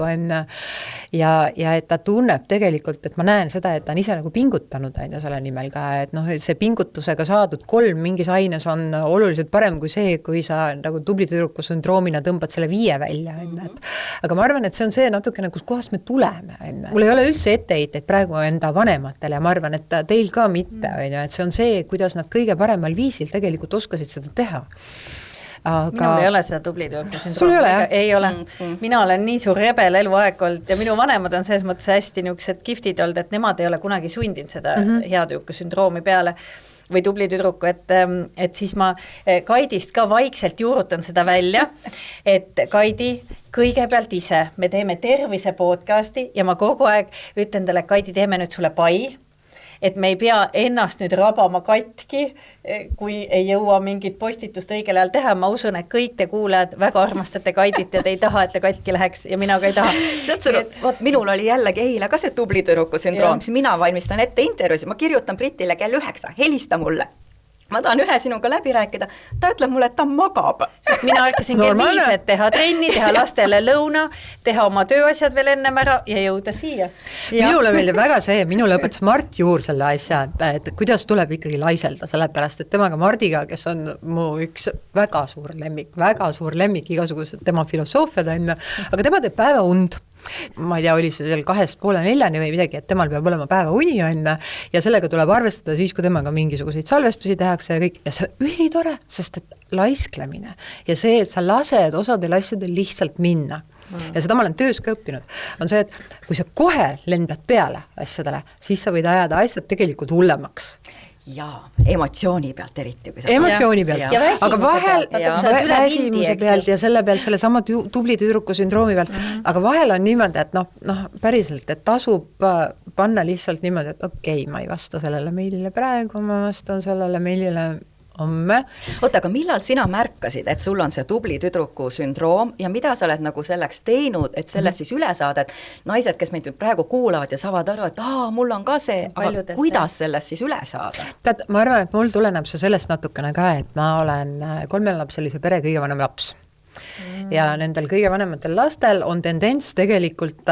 ja et ta tunneb tegelikult, et ma näen seda, et ta on ise nagu pingutanud, selle nimel ka, et see pingutusega saadud 3 mingis aines on oluliselt parem kui see, kui sa nagu tubli tüdruku sündroomina tõmbad selle 5 välja, aga ma arvan, et see on see natukene, kus kohast me tuleme, mul ei ole üldse etteheiteid praegu enda vanematele ja ma arvan, et teil ka mitte, et see on see, kuidas nad kõige paremal viisil tegelikult oskasid seda teha. Aga... Minul ei ole seda tubli tüdruku sündroomi. Sul ei ole, jah? Ei ole. Mina olen nii suur rebel eluaeg olnud ja minu vanemad on selles mõttes hästi niisugused giftid olnud, et nemad ei ole kunagi sundinud seda hea tüdruku sündroomi peale või tubli tüdruku, et siis ma Kaidist ka vaikselt juurutan seda välja, et Kaidi, kõigepealt ise, me teeme tervise podcasti ja ma kogu aeg ütlen talle, Kaidi, teeme nüüd sulle pai, et me ei pea ennast nüüd rabama katki, kui ei jõua mingit postitust õigel ajal teha. Ma usun, et kõik te kuulajad väga armastate Kaidit ja te ei taha, et ta katki läheks ja mina ka ei taha. Vaat minul oli jällegi eile ka see tubli tüdruku sündroom, siis mina valmistan ette intervjuusi, ma kirjutan Britile kell 9, helista mulle. Ma tahan ühe sinuga läbi rääkida, ta ütleb mulle, et ta magab. Sest mina ärkasin kell 5, et teha trenni, teha lastele lõuna, teha oma tööasjad veel ennem ära ja jõuda siia. Minule meeldib väga see, minule õpetas Mart Juur selle asja, et kuidas tuleb ikkagi laiselda, sellepärast, et temaga Mardiga, kes on mu üks väga suur lemmik igasugused tema filosoofiad on, aga tema teeb päeva und. Ma ei tea, oli see seal 2:30 või midagi, et temal peab olema päeva uni ja sellega tuleb arvestada siis, kui temaga mingisuguseid salvestusi tehakse ja kõik, ja see on ülitore, sest et laisklemine ja see, et sa lased osadel asjadel lihtsalt minna ja seda ma olen töös ka õppinud, on see, et kui sa kohe lendad peale asjadele, siis sa võid ajada asjad tegelikult hullemaks. Jaa, emotsiooni pealt eriti. Emotsiooni pealt, aga vahel väsimuse pealt ja selle pealt, selle sama tubli tüdruku sündroomi pealt, aga vahel on niimoodi, et päriselt, et tasub panna lihtsalt niimoodi, et okei, ma ei vasta sellele meilile praegu, ma vastan sellele meilile homme. Oota, aga millal sina märkasid, et sul on see tubli tüdruku sündroom ja mida sa oled nagu selleks teinud, et sellest siis üle saada, et naised, kes meid praegu kuulavad ja saavad aru, et mul on ka see, aga kuidas sellest siis üle saada? Tead, ma arvan, et mul tuleneb see sellest natukene ka, et ma olen 3-lapselise pere kõige vanem laps. Ja nendel kõige vanematel lastel on tendents tegelikult,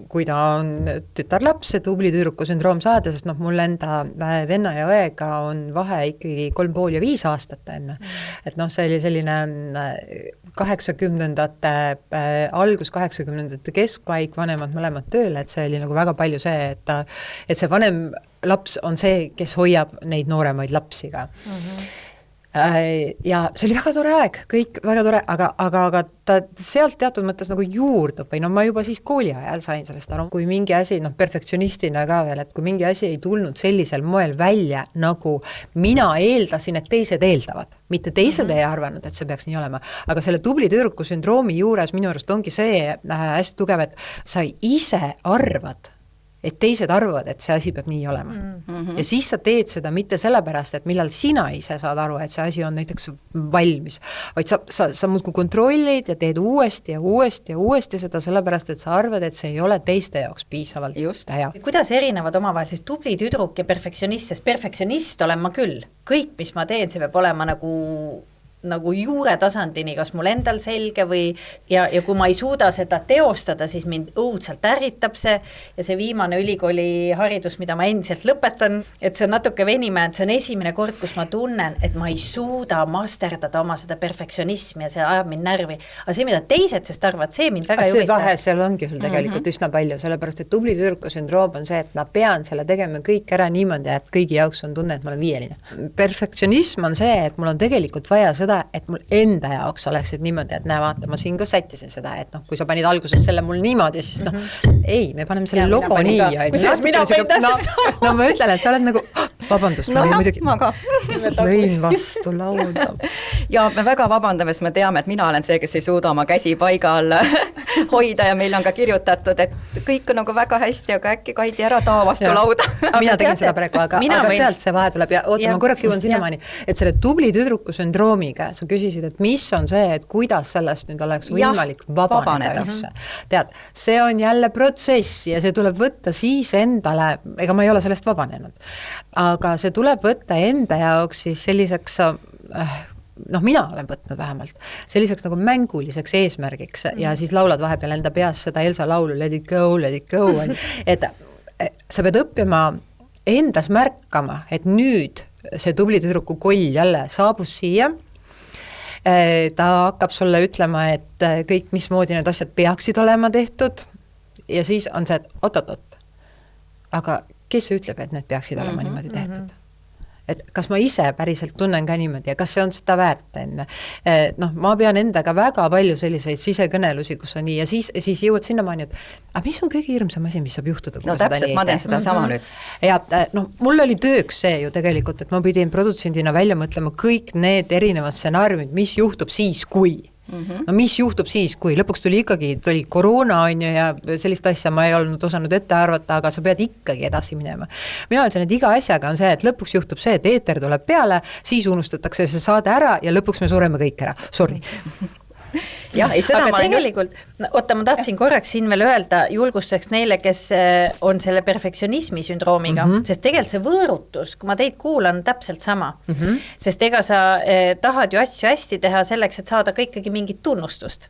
kui ta on tütarlaps, see tubli tüdruku sündroom saada, sest mul enda venna ja õega on vahe ikkagi 3,5 ja 5 aastat enne. Et see oli selline 80ndate algus, 80ndate keskpaik, vanemad mõlemad tööle, et see oli nagu väga palju see, et see vanem laps on see, kes hoiab neid nooremaid lapsi ka. Ja see oli väga tore aeg, kõik väga tore, aga ta sealt teatud mõttes nagu juurdub või ma juba siis kooli ajal sain sellest aru, kui mingi asi, perfektsionistina ka veel, et kui mingi asi ei tulnud sellisel moel välja, nagu mina eeldasin, et teised eeldavad, mitte teised ei arvanud, et see peaks nii olema, aga selle tubli tüdruku sündroomi juures minu arust ongi see hästi tugev, et sa ise arvad, et teised arvavad, et see asi peab nii olema. Ja siis sa teed seda mitte sellepärast, et millal sina ise saad aru, et see asi on näiteks valmis, vaid sa muudku kontrollid ja teed uuesti ja uuesti ja uuesti seda sellepärast, et sa arvad, et see ei ole teiste jaoks piisavalt hea. Kuidas erinevad omavahel siis tubli tüdruk ja perfektsionist, sest perfektsionist olen ma küll. Kõik, mis ma teen, see peab olema nagu juure tasandini, kas mul endal selge või ja kui ma ei suuda seda teostada, siis mind õudselt ärritab see ja see viimane ülikooli haridus, mida ma endiselt lõpetan, et see on natuke venime, et see on esimene kord, kus ma tunnen, et ma ei suuda masterdada oma seda perfektsionismi ja see ajab mind närvi. Aga see, mida teised sest arvad, see mind väga see vahe seal ongi sul tegelikult üsna palju, sellepärast, et tubli tüdruku sündroom on see, et ma pean selle tegema kõik ära niimoodi, et kõigi jaoks on tunne, et ma olen viieline. Perfektsionism on see, et mul on tegelikult vaja seda, et mul enda jaoks oleksid niimoodi, et näe, vaata, ma siin ka sättisin seda, et kui sa panid alguses selle mul niimoodi, siis ei, me paneme selle logo nii. Kusjuures mina panin täpselt no ma ütlen, et sa oled nagu, vabandust, no jah, muidugi ma ka. lõin vastu lauda. Ja me väga vabandame, sest me teame, et mina olen see, kes ei suuda oma käsi paigal hoida ja meil on ka kirjutatud, et kõik on nagu väga hästi, aga äkki Kaidi ära taa vastu lauda. Mina tegin seda praegu, aga sealt see vahe tuleb ja oota, ma korraks jõuan sinnamaani, et selle tubli tüdruku sündroomiga sa küsisid, et mis on see, et kuidas sellest nüüd oleks võimalik vabaneda üldse. Tead, see on jälle protsess ja see tuleb võtta siis endale, ega ma ei ole sellest vabanenud, aga see tuleb võtta enda jaoks siis selliseks mina olen võtnud vähemalt selliseks nagu mänguliseks eesmärgiks ja siis laulad vahepeal enda peas seda Elsa laulu let it go, et sa pead õppima endas märkama, et nüüd see tubli tüdruku koll jälle saabus siia, ta hakkab sulle ütlema, et kõik mismoodi need asjad peaksid olema tehtud ja siis on see, et oot, aga kes ütleb, et need peaksid olema niimoodi tehtud? Et kas ma ise päriselt tunnen ka niimoodi ja kas see on seda väärt enne. Ma pean endaga väga palju selliseid sisekõnelusi, kus on nii ja siis jõuad sinnamaani, et aga mis on kõige hirmsam asi, mis saab juhtuda? No täpselt, ma teen seda sama nüüd. Ja mul oli tööks see ju tegelikult, et ma pidin produtsendina välja mõtlema kõik need erinevad stsenaariumid, mis juhtub siis, kui. No mis juhtub siis, kui lõpuks tuli koroona on ju ja sellist asja ma ei olnud osanud ette arvata, aga sa pead ikkagi edasi minema. Mina ütlen, et iga asjaga on see, et lõpuks juhtub see, et eeter tuleb peale, siis unustatakse see saade ära ja lõpuks me sureme kõik ära. Sorry. Jah, aga tegelikult, ma tahtsin korraks siin veel öelda julgustaks neile, kes on selle perfektsionismi sündroomiga, sest tegelikult see võõrutus, kui ma teid kuulan, täpselt sama. Sest ega sa tahad ju asju hästi teha selleks, et saada ka ikkagi mingit tunnustust.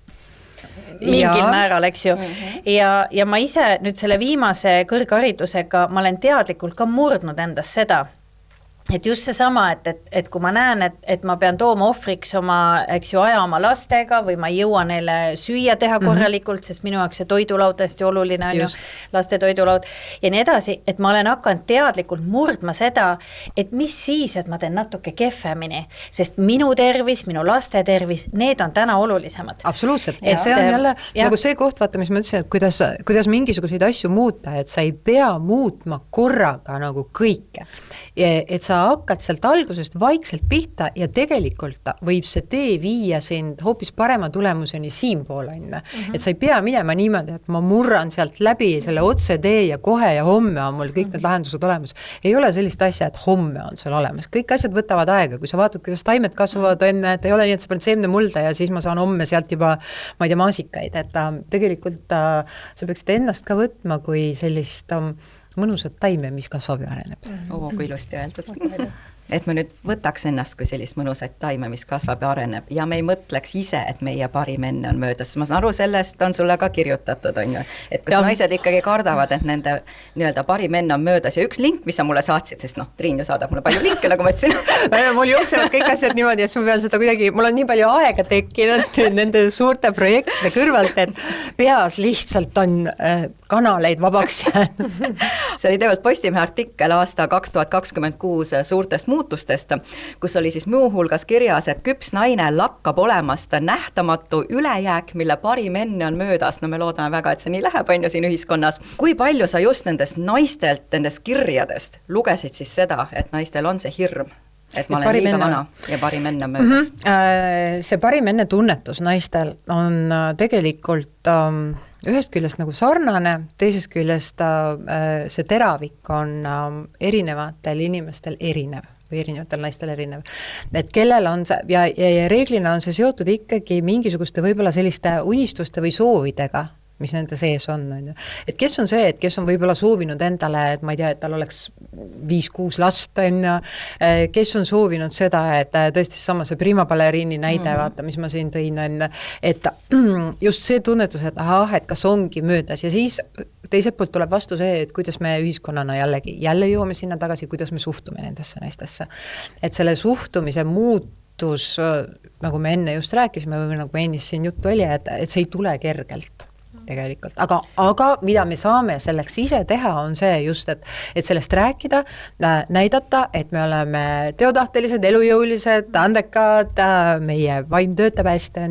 Mingil määral, eks ju. Ja ma ise nüüd selle viimase kõrgharidusega, ma olen teadlikult ka murdnud endas seda, et just see sama, et kui ma näen, et ma pean tooma ohvriks oma, eks ju, aja oma lastega või ma ei jõua neile süüa teha korralikult, sest minu jaoks see toidulaud hästi oluline on ju, laste toidulaud ja nii edasi, et ma olen hakanud teadlikult murdma seda, et mis siis, et ma teen natuke kehvemini, sest minu tervis, minu laste tervis, need on täna olulisemad. Absoluutselt, ja see on jälle nagu see koht, vaata, mis ma ütlesin, et kuidas mingisuguseid asju muuta, et sa ei pea muutma korraga nagu kõike. Et sa hakkad sealt algusest vaikselt pihta ja tegelikult võib see tee viia sind hoopis parema tulemuseni siinpool on. Et sa ei pea minema niimoodi, et ma murran sealt läbi selle otse tee ja kohe ja homme on mul kõik need lahendused olemas. Ei ole sellist asja, et homme on sul olemas. Kõik asjad võtavad aega, kui sa vaatad, kuidas taimed kasvavad enne, et ei ole nii, et sa paned seemne mulda ja siis ma saan homme sealt juba, ma ei tea, maasikaid, et tegelikult sa peaksid ennast ka võtma kui sellist mõnusat taime, mis kasvab ja areneb. Kui ilusti öeldud. Et me nüüd võtaks ennast kui sellist mõnusat taime, mis kasvab ja areneb ja me ei mõtleks ise, et meie parim enne on möödas. Ma saan aru, sellest on sulle ka kirjutatud, on ju. Et kus naised ikkagi kardavad, et nende nii-öelda parim enne on möödas ja üks link, mis sa mulle saatsid, sest Triin ju saadab mulle palju linke, nagu ma ütlesin. Mul jooksevad kõik asjad niimoodi, et ma pean seda kuidagi, mul on nii palju aega tekkinud nende suurte projektide kõrvalt, et peas lihtsalt on kanaleid vabaks jäänud. See oli tegelikult Postimehe artikkel aasta 2026 suurtest muutustest, kus oli siis muu hulgas kirjas, et küps naine lakkab olemast nähtamatu ülejääk, mille parim enne on möödas. No me loodame väga, et see nii läheb on ju siin ühiskonnas. Kui palju sa just nendest naistelt, nendest kirjadest lugesid siis seda, et naistel on see hirm? Et ma olen liiga vana ja parim enne on möödas. See parim enne tunnetus naistel on tegelikult ühest küljest nagu sarnane, teisest küljest see teravik on erinevatel inimestel erinev või erinevatel naistel erinev. Et kellel on see, ja reeglina on see seotud ikkagi mingisuguste võib-olla selliste unistuste või soovidega, mis nende sees on. Et kes on see, et kes on võib-olla soovinud endale, et ma ei tea, et tal oleks 5-6 last, kes on soovinud seda, et tõesti sama see prima baleriini näide, vaata, mis ma siin tõin, et just see tunnetus, et et kas ongi möödas ja siis teiselt poolt tuleb vastu see, et kuidas me ühiskonnana jälle jõuame sinna tagasi, kuidas me suhtume nendesse naistesse. Et selle suhtumise muutus, nagu me enne just rääkisime või nagu ennist siin juttu oli, et see ei tule kergelt tegelikult, aga mida me saame selleks ise teha, on see just, et sellest rääkida, näidata, et me oleme teotahtelised, elujõulised, andekad, meie vaim töötab hästi,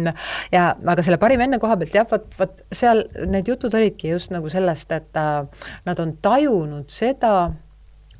ja aga selle parim enne koha pealt, jah, võt seal need jutud olidki just nagu sellest, et nad on tajunud seda,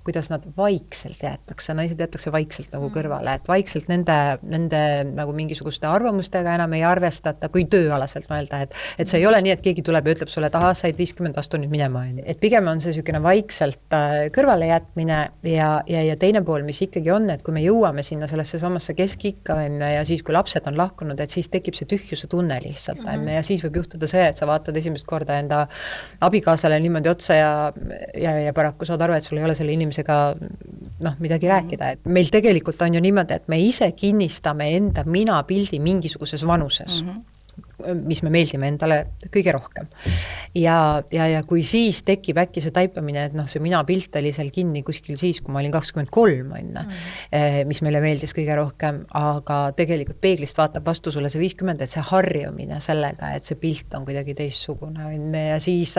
kuidas nad vaikselt jäetakse, naised jäetakse vaikselt nagu kõrvale, et vaikselt nende nagu mingisuguste arvamustega enam ei arvestata, kui tööalaselt mõelda, et see ei ole nii, et keegi tuleb ja ütleb sulle, et said 50, astu nüüd minema. Et pigem on see niisugune vaikselt kõrvale jätmine ja teine pool, mis ikkagi on, et kui me jõuame sinna sellesse samasse keskikka ja siis, kui lapsed on lahkunud, et siis tekib see tühjuse tunne lihtsalt ja siis võib juhtuda see, et sa vaatad esimest korda enda abikaasale niimoodi otsa ja paraku saad aru, et sul ei ole selle inimesega midagi rääkida, et meil tegelikult on ju niimoodi, et me ise kinnistame enda minapildi mingisuguses vanuses. Mis me meeldime endale kõige rohkem. Ja kui siis tekib äkki see taipamine, et see minapilt oli seal kinni kuskil siis, kui ma olin 23, mis meile meeldis kõige rohkem, aga tegelikult peeglist vaatab vastu sulle see 50, et see harjumine sellega, et see pilt on kuidagi teistsugune. Ja siis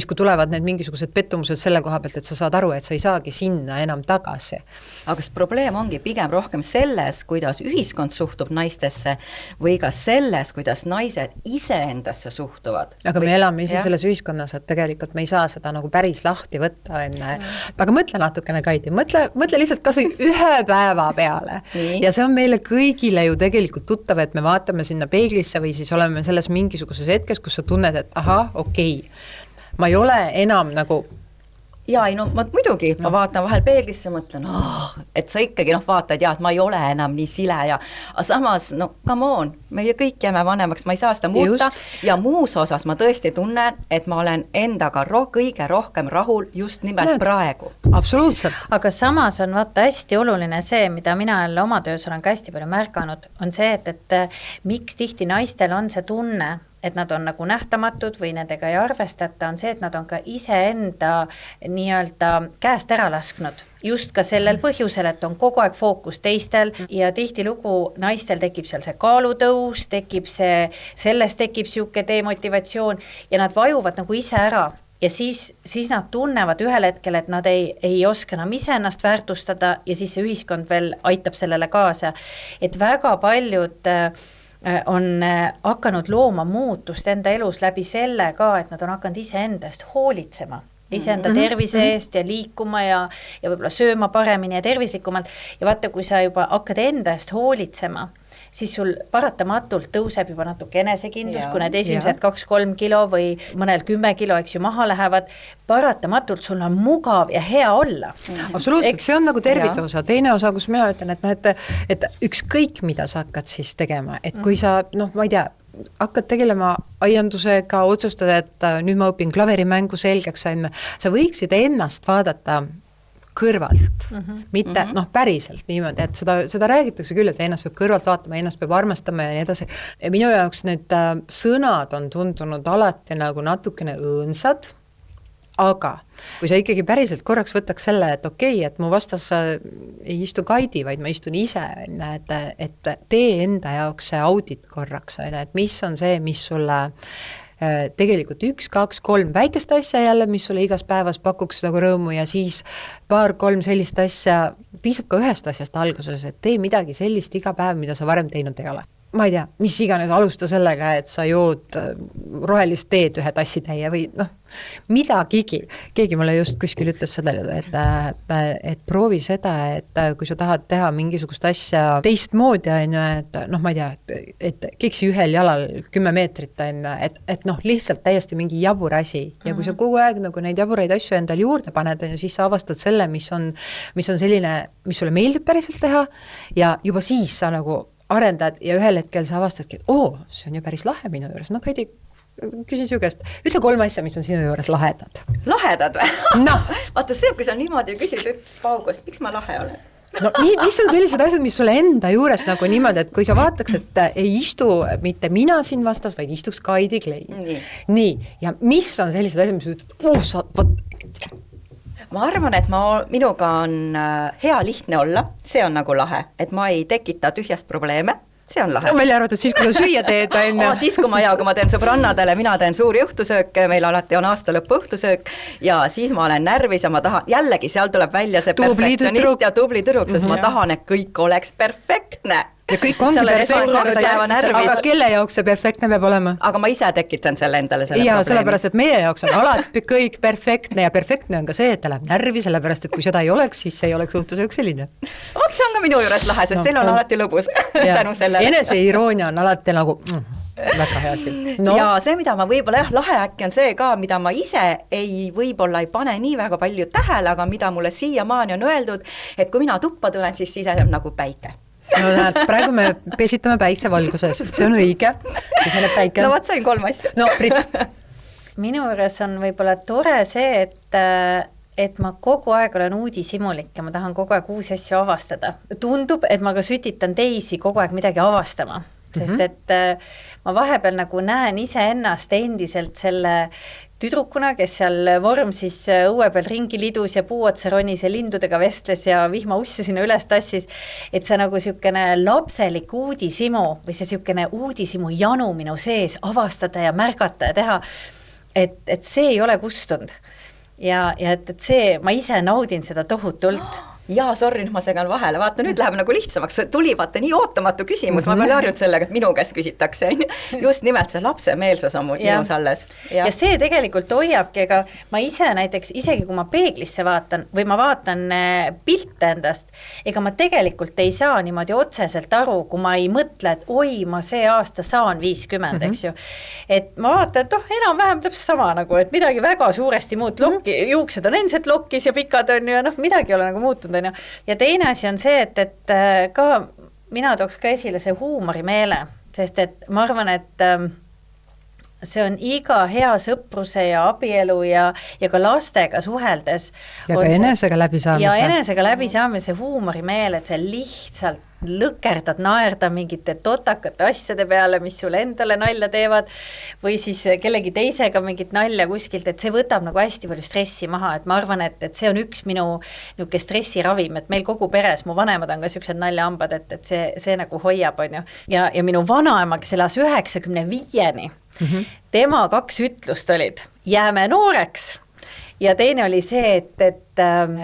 kui tulevad need mingisugused pettumused selle koha pealt, et sa saad aru, et sa ei saagi sinna enam tagasi. Aga kas probleem ongi pigem rohkem selles, kuidas ühiskond suhtub naistesse või ka selles, kuidas naised iseendasse suhtuvad. Aga me elame ise selles ühiskonnas, et tegelikult me ei saa seda nagu päris lahti võtta enne. Aga mõtle natukene, Kaidi, mõtle lihtsalt kas või ühe päeva peale. Ja see on meile kõigile ju tegelikult tuttav, et me vaatame sinna peeglisse või siis oleme selles mingisuguses hetkes, kus sa tunned, et okei, ma ei ole enam nagu ja ei, ma muidugi, ma vaatan vahel peeglisse ja mõtlen, et sa ikkagi vaatad, et ma ei ole enam nii sile ja samas, come on, meie kõik jääme vanemaks, ma ei saa seda muuta ja muus osas ma tõesti tunnen, et ma olen endaga kõige rohkem rahul just nimelt praegu. Absoluutselt. Aga samas on vaata hästi oluline see, mida mina jälle oma töös olen ka hästi palju märganud, on see, et miks tihti naistel on see tunne, et nad on nagu nähtamatud või nendega ei arvestata, on see, et nad on ka iseenda nii-öelda käest ära lasknud. Just ka sellel põhjusel, et on kogu aeg fookus teistel ja tihtilugu naistel tekib seal see kaalutõus, sellest tekib siuke demotivatsioon ja nad vajuvad nagu ise ära. Ja siis nad tunnevad ühel hetkel, et nad ei oska enam ise ennast väärtustada ja siis see ühiskond veel aitab sellele kaasa. Et väga paljud on hakanud looma muutust enda elus läbi selle ka, et nad on hakanud iseendast hoolitsema, iseenda tervise eest ja liikuma ja võib-olla sööma paremini ja tervislikumalt. Ja vaata, kui sa juba hakkad enda eest hoolitsema, siis sul paratamatult tõuseb juba natuke enesekindlus, kui need esimesed 2-3 kilo või mõnel 10 kilo, eks ju, maha lähevad, paratamatult sul on mugav ja hea olla. Absoluutselt, see on nagu tervise osa. Teine osa, kus mina ütlen, et ükskõik mida sa hakkad siis tegema, et kui sa, ma ei tea, hakkad tegelema aiandusega, otsustad, et nüüd ma õpin klaverimängu selgeks, sa võiksid ennast vaadata kõrvalt, mitte päriselt niimoodi, et seda räägitakse küll, et ennast peab kõrvalt vaatama, ennast peab armastama ja nii edasi. Ja minu jaoks need sõnad on tundunud alati nagu natukene õõnsad, aga kui sa ikkagi päriselt korraks võtaks selle, et okei, et mu vastas ei istu Kaidi, vaid ma istun ise, et tee enda jaoks see audit korraks, et mis on see, mis sulle tegelikult 1, 2, 3 väikest asja jälle, mis sulle igas päevas pakuks nagu rõõmu ja siis 2-3 sellist asja, piisab ka ühest asjast alguses, et tee midagi sellist iga päev, mida sa varem teinud ei ole. Ma ei tea, mis iganes alusta sellega, et sa jood rohelist teed ühe tassitäie või midagigi. Keegi mulle just kuskil ütles seda, et proovi seda, et kui sa tahad teha mingisugust asja teistmoodi, et ma ei tea, et keksi ühel jalal 10 meetrit, et lihtsalt täiesti mingi jabur asi. Ja kui sa kogu aeg nagu neid jaburaid asju endal juurde paned, siis sa avastad selle, mis on selline, mis sulle meeldib päriselt teha ja juba siis sa nagu arendad ja ühel hetkel sa avastadki, et see on ju päris lahe minu juures. Kaidi, küsin su käest, ütle 3 asja, mis on sinu juures lahedad. Lahedad või? Vaata see, kui sa niimoodi küsid, paugus, miks ma lahe olen? Mis on sellised asjad, mis sulle enda juures nagu niimoodi, et kui sa vaataks, et ei istu mitte mina siin vastas, vaid istuks Kaidi Klein. Nii. Ja mis on sellised asjad, mis ütled, ma arvan, et minuga on hea lihtne olla, see on nagu lahe, et ma ei tekita tühjast probleeme, see on lahe. Välja arvatud siis, kui sa süüa teed, siis, kui ma teen sõbrannadele, mina teen suuri õhtusööke, meil alati on aasta lõppu õhtusöök ja siis ma olen närvis ja ma tahan, jällegi seal tuleb välja see perfektsionist ja tubli tüdruk, sest ma tahan, et kõik oleks perfektne. ja kõik ongi perfektne, aga kelle jaoks see perfektne peab olema? Aga ma ise tekitan selle endale selle ja probleemi. Sellepärast, et meie jaoks on alati kõik perfektne ja perfektne on ka see, et ta läheb närvi, sellepärast, et kui seda ei oleks, siis see ei oleks suhtluse üks selline. Oot, see on ka minu juures lahe, sest teil on alati lõbus tänu sellele. Eneseiiroonia on alati nagu väga hea siin. No. Ja see, mida ma võib-olla lahe äkki on see ka, mida ma ise võib-olla ei pane nii väga palju tähele, aga mida mulle siiamaani on öeldud, et kui mina tuppa tulen, siis siseneb nagu päike. No näed, praegu me pesitame päiksevalguses, see on õige, siseneb päike. No võt sain 3 asja. No, Brit. Minu juures on võib-olla tore see, et ma kogu aeg olen uudishimulik ja ma tahan kogu aeg uusi asju avastada. Tundub, et ma ka sütitan teisi kogu aeg midagi avastama. Sest et ma vahepeal nagu näen iseennast endiselt selle tüdrukuna, kes seal Vormsis õue peal ringi lidus ja puuotsa ronis ja lindudega vestles ja vihmaussi sinna üles tassis, et see nagu niisugune lapselik uudishimu või see niisugune uudishimu janu minu sees avastada ja märgata ja teha, et see ei ole kustunud. Ja et see, ma ise naudin seda tohutult. Jaa, sorry, ma segan vahele, vaata nüüd läheb nagu lihtsamaks, tuli vaata nii ootamatu küsimus, ma peale harjunud sellega, et minu käest küsitakse, just nimelt see lapsemeelsus on mul minus alles. Ja see tegelikult hoiabki, ega ma ise näiteks, isegi kui ma peeglisse vaatan või ma vaatan pilte endast, ega ma tegelikult ei saa niimoodi otseselt aru, kui ma ei mõtle, et oi, ma see aasta saan 50, eks ju. Et ma vaatan, et enam-vähem täpselt sama nagu, et midagi väga suuresti muud lokki, juuksed on endiselt lokkis ja pikad on ja midagi ei ole nagu muutunud. Ja teine asi on see, et ka mina tooks ka esile see huumorimeele, sest et ma arvan, et see on iga hea sõpruse ja abielu ja ka lastega suheldes. Ja ka enesega läbisaamise. Ja enesega läbisaamise huumorimeel, et see lihtsalt lõkerdad naerda mingite totakate asjade peale, mis sulle endale nalja teevad või siis kellegi teisega mingit nalja kuskilt, et see võtab nagu hästi palju stressi maha, et ma arvan, et see on üks minu niuke stressiravim, et meil kogu peres, mu vanemad on ka siuksed naljahambad, et see nagu hoiab, on ju. Ja minu vanaema, kes elas 95-ni, tema 2 ütlust olid, jääme nooreks. Ja teine oli see, et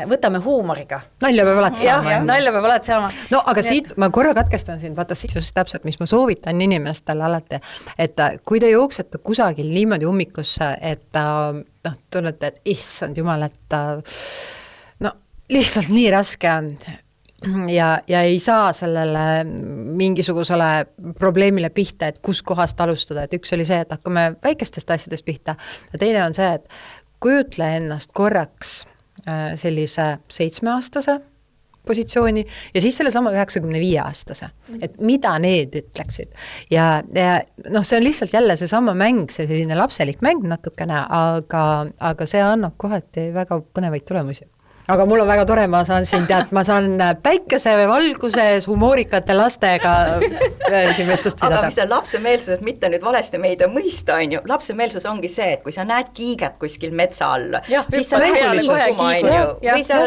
võtame huumoriga. Nalja peab alati saama. Jah, nalja peab alati saama. No aga siit, ma korra katkestan sind, vaata siit just täpselt, mis ma soovitan inimestele alati, et kui te jooksete kusagil niimoodi ummikusse, et tunnete, et issand jumal, et lihtsalt nii raske on ja ei saa sellele mingisugusele probleemile pihta, et kus kohast alustada, et üks oli see, et hakkame väikestest asjadest pihta ja teine on see, et kujutle ennast korraks sellise 7-aastase positsiooni ja siis selle sama 95-aastase, et mida need ütleksid. Ja see on lihtsalt jälle see sama mäng, see selline lapselik mäng natukene, aga see annab kohati väga põnevaid tulemusi. Aga mul on väga tore, ma saan siin ma saan päikese valguses humoorikate lastega siin vestlust pidada. Aga mis on lapsemeelsus, et mitte nüüd valesti meid mõista, on ju. Lapsemeelsus ongi see, et kui sa näed kiiget kuskil metsa all, siis sa mängud suma, on ju. Või sa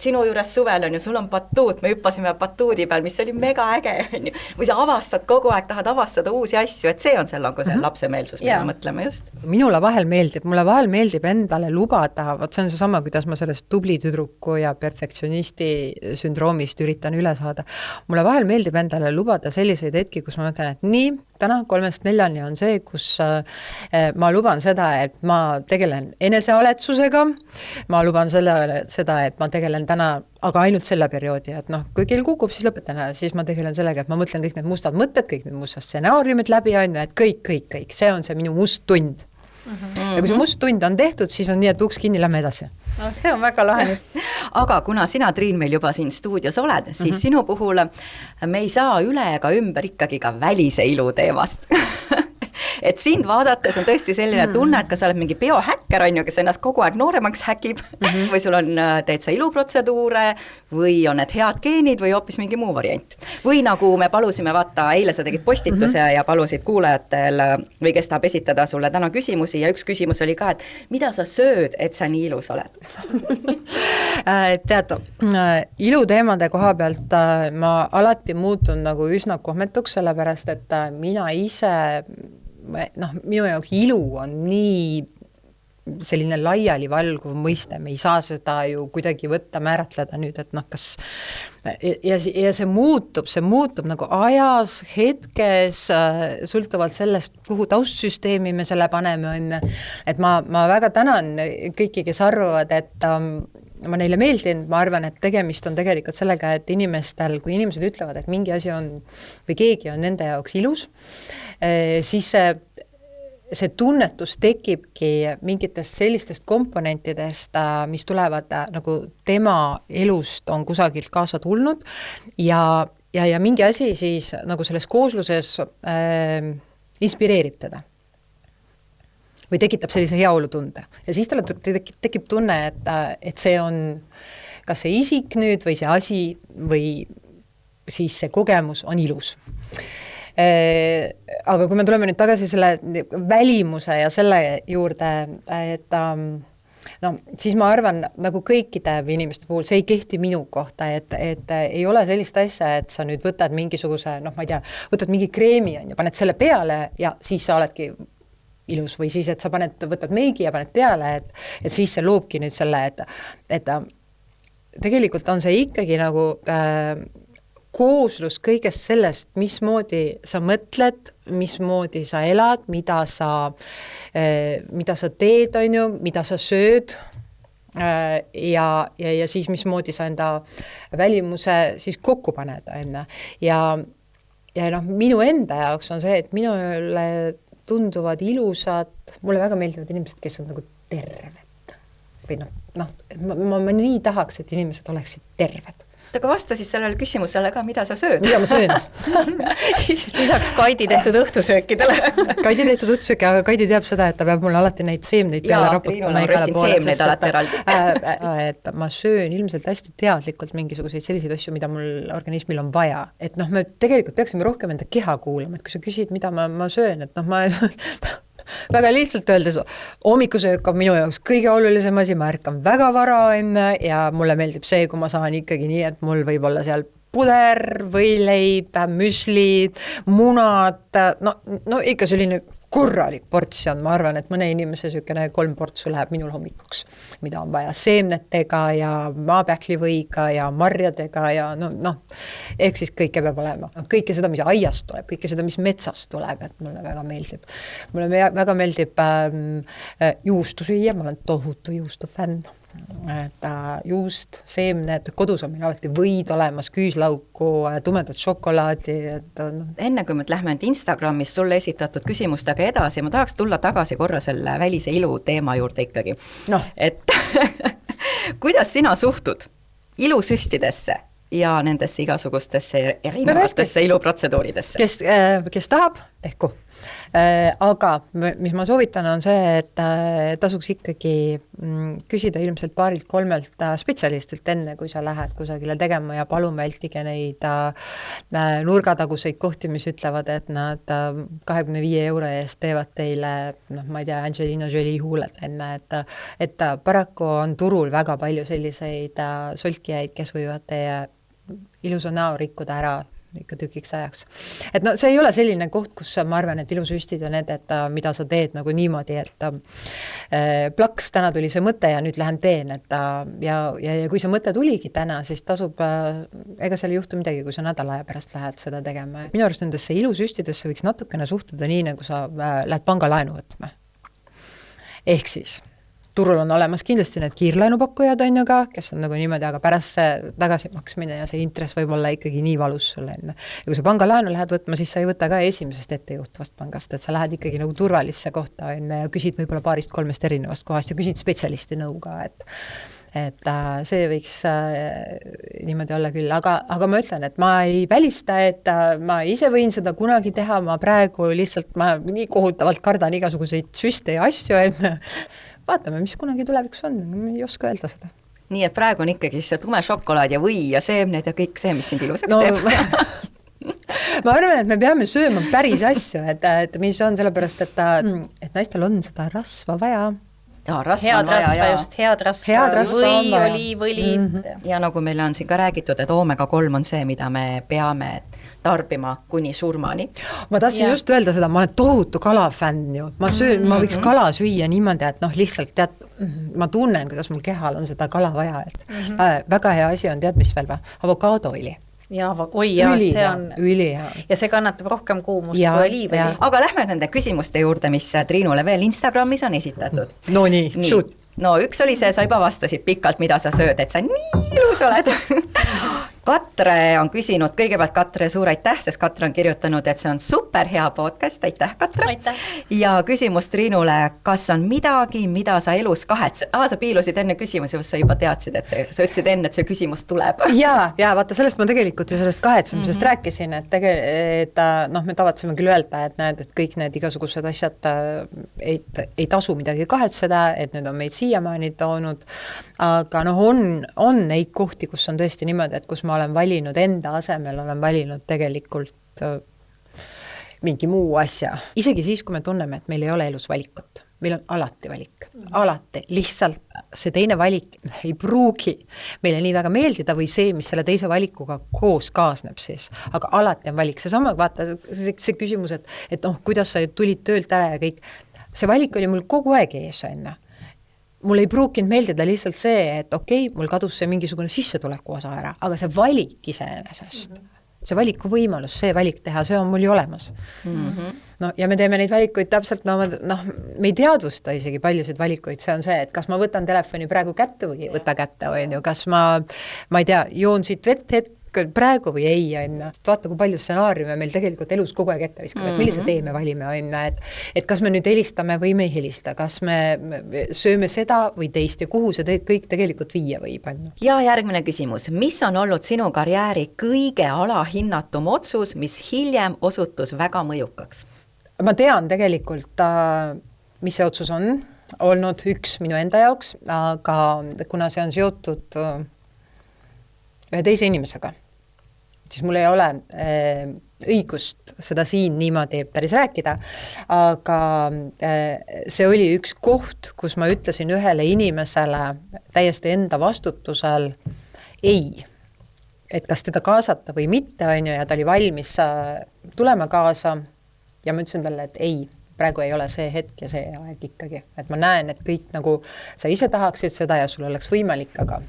sinu juures suvel on ju, sul on batuut, me hüppasime batuudi peal, mis oli mega äge, on ju. Või sa avastad kogu aeg, tahad avastada uusi asju, et see on see lapsemeelsus, mida mõtleme just. Mulle vahel meeldib endale lubada, vot see on see sama, kuidas ma sellest tubli tüdruku ja perfektsionisti sündroomist üritan üle saada. Mulle vahel meeldib endale lubada selliseid hetki, kus ma mõtlen, et nii, täna 3-4 on see, kus ma luban seda, et ma tegelen enesealetsusega, ma luban seda, et ma tegelen täna aga ainult selle perioodi, et kui kell kukub, siis lõpetan, siis ma tegelen sellega, et ma mõtlen kõik need mustad mõtted, kõik need mustad stsenaariumid läbi, et kõik, see on see minu must tund. Ja kui see must tund on tehtud, siis on nii, et uks kinni, lähme edasi. No, see on väga lahe. Aga kuna sina, Triin, meil juba siin stuudios oled, siis sinu puhul me ei saa üle ega ümber ikkagi ka välise ilu teemast. Et sind vaadates on tõesti selline tunne, et kas sa oled mingi biohäkker, on ju, kes ennast kogu aeg nooremaks häkib või sul on täitsa iluprotseduure või on need head geenid või hoopis mingi muu variant. Või nagu me palusime, vaata, eile sa tegid postituse ja palusid kuulajatel või kes tahab esitada sulle täna küsimusi ja üks küsimus oli ka, et mida sa sööd, et sa nii ilus oled? Tead, iluteemade koha pealt ma alati muutun nagu üsna kohmetuks, sellepärast, et mina ise minu jaoks ilu on nii selline laialivalguv mõiste, me ei saa seda ju kuidagi võtta, määratleda nüüd, et noh, kas ja see muutub nagu ajas, hetkes, sõltuvalt sellest, kuhu taustsüsteemi me selle paneme, on, et ma väga tänan kõiki, kes arvavad, et ma neile meeldin, ma arvan, et tegemist on tegelikult sellega, et inimestel, kui inimesed ütlevad, et mingi asi on või keegi on nende jaoks ilus, siis see tunnetus tekibki mingitest sellistest komponentidest, mis tulevad nagu tema elust on kusagilt kaasa tulnud ja mingi asi siis nagu selles koosluses inspireerib teda või tekitab sellise heaolutunde. Ja siis talle tekib tunne, et see on kas see isik nüüd või see asi või siis see kogemus on ilus. Aga kui me tuleme nüüd tagasi selle välimuse ja selle juurde, et siis ma arvan, nagu kõikide inimeste puhul, see ei kehti minu kohta, et ei ole sellist asja, et sa nüüd võtad mingisuguse, ma ei tea, võtad mingi kreemi ja paned selle peale ja siis sa oledki ilus või siis, et sa võtad meigi ja paned peale, et siis see loobki nüüd selle, et tegelikult on see ikkagi nagu kooslus kõigest sellest, mismoodi sa mõtled, mismoodi sa elad, mida sa teed, on ju, mida sa sööd ja siis mismoodi sa enda välimuse siis kokku paned, on. Ja minu enda jaoks on see, et minule tunduvad ilusad, mulle väga meeldivad inimesed, kes on nagu terved. Või ma nii tahaks, et inimesed oleksid terved. Aga vasta siis sellele küsimusele ka, mida sa sööd? Mida ma söön? Lisaks Kaidi tehtud õhtusöökidele. Kaidi tehtud õhtusööki, aga Kaidi teab seda, et ta peab mulle alati neid seemneid peale raputama. Jaa, Triinul on seemneid alati eraldi. Et ma söön ilmselt hästi teadlikult mingisuguseid selliseid asju, mida mul organismil on vaja. Et me tegelikult peaksime rohkem enda keha kuulama, et kui sa küsid, mida ma söön, et ma väga lihtsalt öeldes, hommikusöök on minu jaoks kõige olulisem asi, ma ärkan väga vara enne ja mulle meeldib see, kui ma saan ikkagi nii, et mul võib olla seal puder, võileib, müslid, munad, no ikka selline korralik portsjon, ma arvan, et mõne inimese sükene 3 portsu läheb minul hommikuks, mida on vaja seemnetega ja maapäklivõiga ja marjadega ja ehk siis kõike peab olema. Kõike seda, mis aiast tuleb, kõike seda, mis metsast tuleb, et mulle väga meeldib. Mulle väga meeldib juustu süüa, ma olen tohutu juustu fänn. Juust, seemned, kodus on meil alati võid olemas, küüslauku, tumedat šokolaadi. Enne kui me lähme Instagramis sulle esitatud küsimustega edasi, ma tahaks tulla tagasi korra selle välise ilu teema juurde ikkagi. Et kuidas sina suhtud ilusüstidesse ja nendesse igasugustesse erinevatesse iluprotseduuridesse? Kes tahab, tehku. Aga mis ma soovitan on see, et tasuks ikkagi küsida ilmselt 2-3 spetsialistilt enne, kui sa lähed kusagile tegema ja palun vältige neid nurgataguseid kohti, mis ütlevad, et nad 25 euro eest teevad teile, ma ei tea, Angelina Jolie huuled enne, et paraku on turul väga palju selliseid solkijaid, kes võivad teie ilusa näo rikkuda ära ikka tükiks ajaks. Et see ei ole selline koht, kus ma arvan, et ilusüstid ja need, et mida sa teed nagu niimoodi, et plaks, täna tuli see mõte ja nüüd lähen teen, et ja kui see mõte tuligi täna, siis tasub, ega seal ei juhtu midagi, kui sa nädala aja pärast lähed seda tegema. Minu arust nendesse ilusüstidesse võiks natukene suhtuda nii, nagu sa lähed pangalaenu võtma. Ehk siis turul on olemas kindlasti need kiirlaenupakkujad on ju ka, kes on nagu niimoodi, aga pärast see tagasimaksmine ja see intress võib olla ikkagi nii valus sulle enne. Ja kui sa pangalaenu lähed võtma, siis sa ei võta ka esimesest ettejuhtuvast pangast, et sa lähed ikkagi nagu turvalisse kohta enne ja küsid võib-olla 2-3 erinevast kohast ja küsid spetsialisti nõu ka, et see võiks niimoodi olla küll, aga ma ütlen, et ma ei välista, et ma ise võin seda kunagi teha, ma praegu lihtsalt nii kohutavalt kardan igasuguseid süste ja asju, et vaatame, mis kunagi tuleviks on, ma ei oska öelda seda. Nii, et praegu on ikkagi see tume šokolaad ja või ja seemned ja kõik see, mis sind ilusaks teeb. Ma arvan, et me peame sööma päris asju, et mis on sellepärast, et naistel on seda rasva vaja. Ja, rasva on vaja. Head rasva, või oliivõlid. Ja nagu meil on siin ka räägitud, et omega 3 on see, mida me peame tarbima kuni surmani. Ma tahtsin just öelda seda, ma olen tohutu kalafänn ju, ma ma võiks kala süüa niimoodi, et lihtsalt tead, ma tunnen, kuidas mul kehal on seda kala vaja, et väga hea asi on, tead mis veel või? Avokaadoõli. Ja, see on ülihea. Ja see kannatab rohkem kuumust kui oliivõli. Aga lähme nende küsimuste juurde, mis Triinule veel Instagramis on esitatud. No nii. Shoot. No üks oli see, sa juba vastasid pikalt, mida sa sööd, et sa nii ilus oled. Katre on küsinud, kõigepealt Katre suur aitäh, sest Katre on kirjutanud, et see on super hea podcast, aitäh Katre. Aitäh. Ja küsimus Triinule, kas on midagi, mida sa elus kahetsed? Sa piilusid enne küsimusi, sa juba teadsid, et sa ütlesid enne, et see küsimus tuleb. Ja vaata, sellest ma tegelikult ju sellest kahetsemisest rääkisin, et me tavatseme küll öelda, et näed, et kõik need igasugused asjad ei tasu midagi kahetseda, et need on meid siiamaani toonud, aga on neid kohti, kus on tõesti niimoodi, et kus ma olen valinud enda asemel, olen valinud tegelikult mingi muu asja. Isegi siis, kui me tunneme, et meil ei ole elus valikut, meil on alati valik, alati, lihtsalt see teine valik ei pruugi meile nii väga meeldida või see, mis selle teise valikuga koos kaasneb siis, aga alati on valik. Seesama, vaata, see küsimus, et kuidas sa tulid töölt ära ja kõik, see valik oli mul kogu aeg ees enne. Mul ei pruukinud meeldida lihtsalt see, et okei, mul kadus see mingisugune sissetuleku osa ära, aga see valik iseenesest, see valiku võimalus, see valik teha, see on mul ju olemas. No, ja me teeme neid valikuid täpselt, me ei teadvusta isegi paljusid valikuid, see on see, et kas ma võtan telefoni praegu kätte või võta kätte, kas ma ei tea, joon siit vett praegu või ei, vaata kui palju stsenaariume meil tegelikult elus kogu aeg ette viskab, et millise tee me valime, et kas me nüüd helistame või me ei helista, kas me sööme seda või teist ja kuhu see kõik tegelikult viia võib. Ja järgmine küsimus, mis on olnud sinu karjääri kõige alahinnatum otsus, mis hiljem osutus väga mõjukaks? Ma tean tegelikult, mis see otsus on olnud üks minu enda jaoks, aga kuna see on seotud ühe teise inimesega, siis mul ei ole õigust seda siin niimoodi päris rääkida, aga see oli üks koht, kus ma ütlesin ühele inimesele täiesti enda vastutusel ei, et kas teda kaasata või mitte, ja ta oli valmis tulema kaasa ja ma ütlesin talle, et ei, praegu ei ole see hetk ja see aeg ikkagi, et ma näen, et kõik nagu sa ise tahaksid seda ja sul oleks võimalik, aga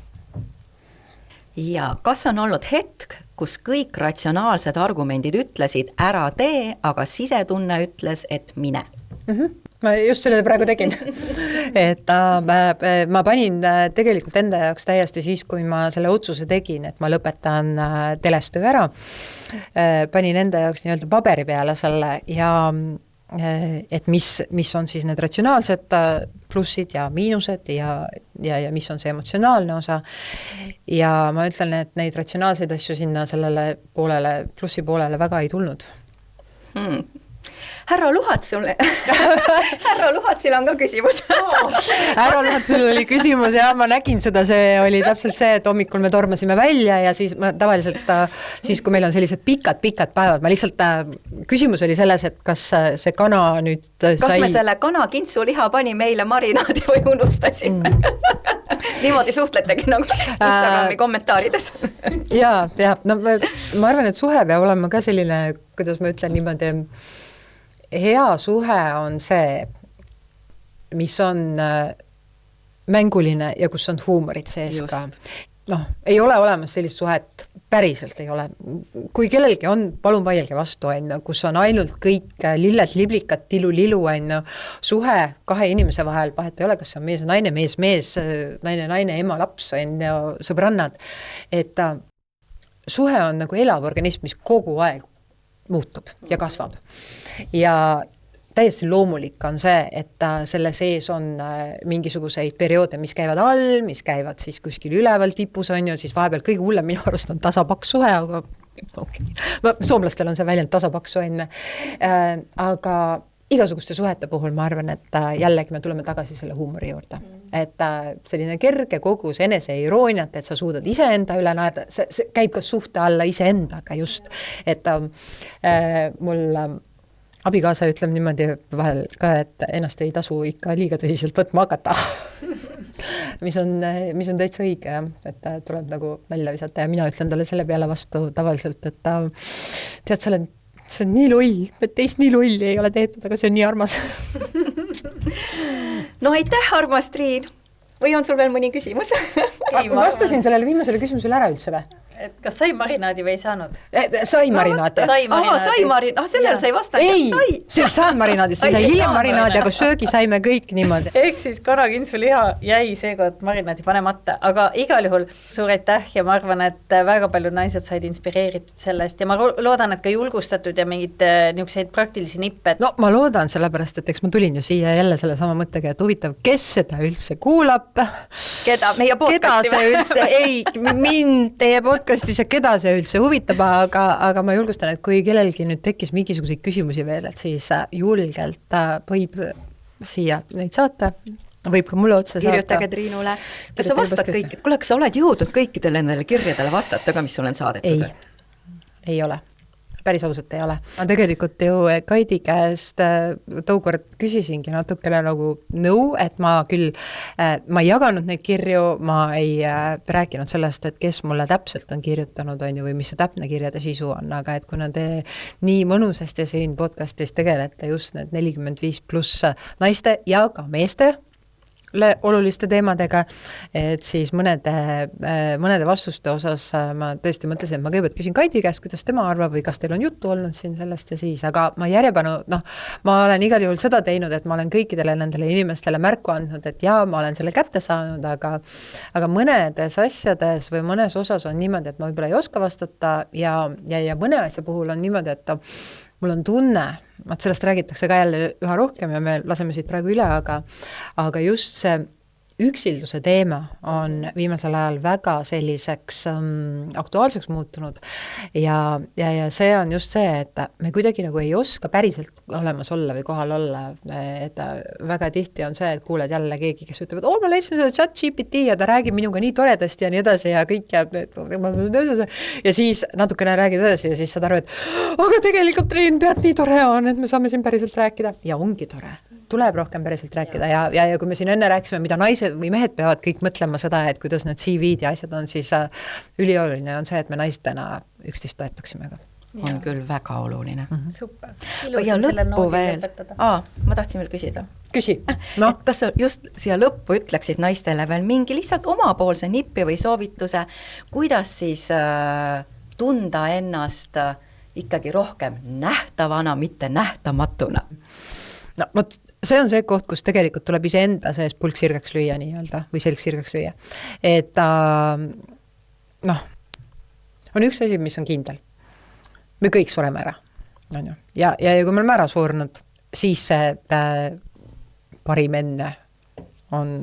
ja kas on olnud hetk, kus kõik ratsionaalsed argumendid ütlesid ära tee, aga sisetunne ütles, et mine? Ma just selle praegu tegin. Et ma panin tegelikult enda jaoks täiesti siis, kui ma selle otsuse tegin, et ma lõpetan telestöö ära. Panin enda jaoks nii-öelda paberi peale selle ja et mis on siis need ratsionaalsed plussid ja miinused ja mis on see emotsionaalne osa. Ja ma ütlen, et neid ratsionaalseid asju sinna sellele poolele, plussi poolele väga ei tulnud. Härra Luhatsil on ka küsimus. Härra Luhatsil oli küsimus ja ma nägin seda, see oli täpselt see, et hommikul me tormasime välja ja siis ma tavaliselt, siis kui meil on sellised pikad päevad, ma lihtsalt, küsimus oli selles, et kas see kana nüüd kas me selle kana kintsuliha pani meile marinaadi või unustasime? Niimoodi suhtletegi nagu Instagrami kommentaarides. ja, ma arvan, et suhe peab olema ka selline, kuidas ma ütlen niimoodi, hea suhe on see, mis on mänguline ja kus on huumorit sees ka. Ei ole olemas sellist suhet, päriselt ei ole. Kui kellelgi on, palun vaielge vastu, kus on ainult kõik lilled, liblikad, tilu-lilu, suhe kahe inimese vahel, vahet ei ole, kas see on mees, naine, mees, naine, ema, laps, sõbrannad. Et suhe on nagu elav organism, mis kogu aeg muutub ja kasvab. Ja täiesti loomulik on see, et selle sees on mingisuguseid perioode, mis käivad all, mis käivad siis kuskil üleval tipus on ju, siis vahepeal kõige hullem minu arust on tasapaks suhe, aga soomlastel on see väljend tasapaksu enne. Aga igasuguste suhete puhul ma arvan, et jällegi me tuleme tagasi selle huumori juurde. Et selline kerge kogus eneseirooniat, et sa suudad iseenda üle naerda, see käib ka suhte alla iseendaga just. Et mul abikaasa ütleb niimoodi vahel ka, et ennast ei tasu ikka liiga tõsiselt võtma hakata. mis on täitsa õige jah, et tuleb nagu nalja visata ja mina ütlen talle selle peale vastu tavaliselt, et tead, see on nii loll, et teist nii lolli ei ole tehtud, aga see on nii armas. No aitäh, armas Triin! Või on sul veel mõni küsimus? Vastasin sellele viimasele küsimusele ära üldse või? Et kas sai marinaadi või ei saanud? Sai marinaadi. Sai marinaadi. Sellele sai vastata. Ei saanud marinaadi, see sai hiljem marinaadi, aga söögi saime kõik niimoodi. Ehk siis kanakintsuliha jäi seekord marinaadi panemata, aga igal juhul suur aitäh ja ma arvan, et väga paljud naised said inspireeritud sellest ja ma loodan, et ka julgustatud ja mingid niisuguseid praktilisi nippe. No ma loodan sellepärast, et eks ma tulin ju siia jälle selle sama mõttega, et huvitav, kes seda üldse kuulab? Keda? Meie podcasti? Keda see üldse? Ei, mind, teie podcastis ja keda see üldse huvitab, aga ma julgustan, et kui kellelgi nüüd tekkis mingisuguseid küsimusi veel, et siis julgelt võib siia neid saata, võib ka mulle otsa saata. Kirjutage Triinule. Kas sa vastad kõik, et kuule, kas sa oled jõudnud kõikidele nendele kirjadele vastata ka, mis sul on saadetud? Ei ole. Päris ausalt ei ole. Ma tegelikult ju Kaidi käest tookord küsisingi natukene nagu nõu, et ma küll, ma ei jaganud neid kirju, ma ei rääkinud sellest, et kes mulle täpselt on kirjutanud, on ju, või mis see täpne kirjade sisu on, aga et kuna te nii mõnusasti siin podcastis tegelete just need 45+ naiste ja ka meeste oluliste teemadega, et siis mõnede vastuste osas ma tõesti mõtlesin, et ma kõigepealt küsin Kaidi käest, kuidas tema arvab või kas teil on juttu olnud siin sellest ja siis, aga ma järjepanu, ma olen igal juhul seda teinud, et ma olen kõikidele nendele inimestele märku andnud, et jaa, ma olen selle kätte saanud, aga mõnedes asjades või mõnes osas on niimoodi, et ma võib-olla ei oska vastata ja mõne asja puhul on niimoodi, et mul on tunne, et sellest räägitakse ka jälle üha rohkem ja me laseme siit praegu üle, aga just see üksilduse teema on viimasel ajal väga selliseks aktuaalseks muutunud ja see on just see, et me kuidagi nagu ei oska päriselt olemas olla või kohal olla, et väga tihti on see, et kuuled jälle keegi, kes ütleb, et ma leidsin seda ChatGPT ja ta räägib minuga nii toredasti ja nii edasi ja kõik ja siis natukene räägid edasi ja siis saad aru, et aga tegelikult Triin, pead nii tore on, et me saame siin päriselt rääkida ja ongi tore. Tuleb rohkem päriselt rääkida ja kui me siin enne rääkisime, mida naised või mehed peavad kõik mõtlema seda, et kuidas need CV-d ja asjad on, siis ülioluline on see, et me naistena üksteist toetaksime ka. On küll väga oluline. Super. Ja lõppu veel. Ma tahtsin veel küsida. Küsi. No. Et kas sa just siia lõppu ütleksid naistele veel mingi lihtsalt omapoolse nippi või soovituse, kuidas siis tunda ennast ikkagi rohkem nähtavana, mitte nähtamatuna? No, see on see koht, kus tegelikult tuleb iseenda sees pulk sirgeks lüüa nii-öelda või selg sirgeks lüüa. Et on üks asi, mis on kindel. Me kõik sureme ära. On ju? Ja kui me oleme ära surnud, siis see parim enne on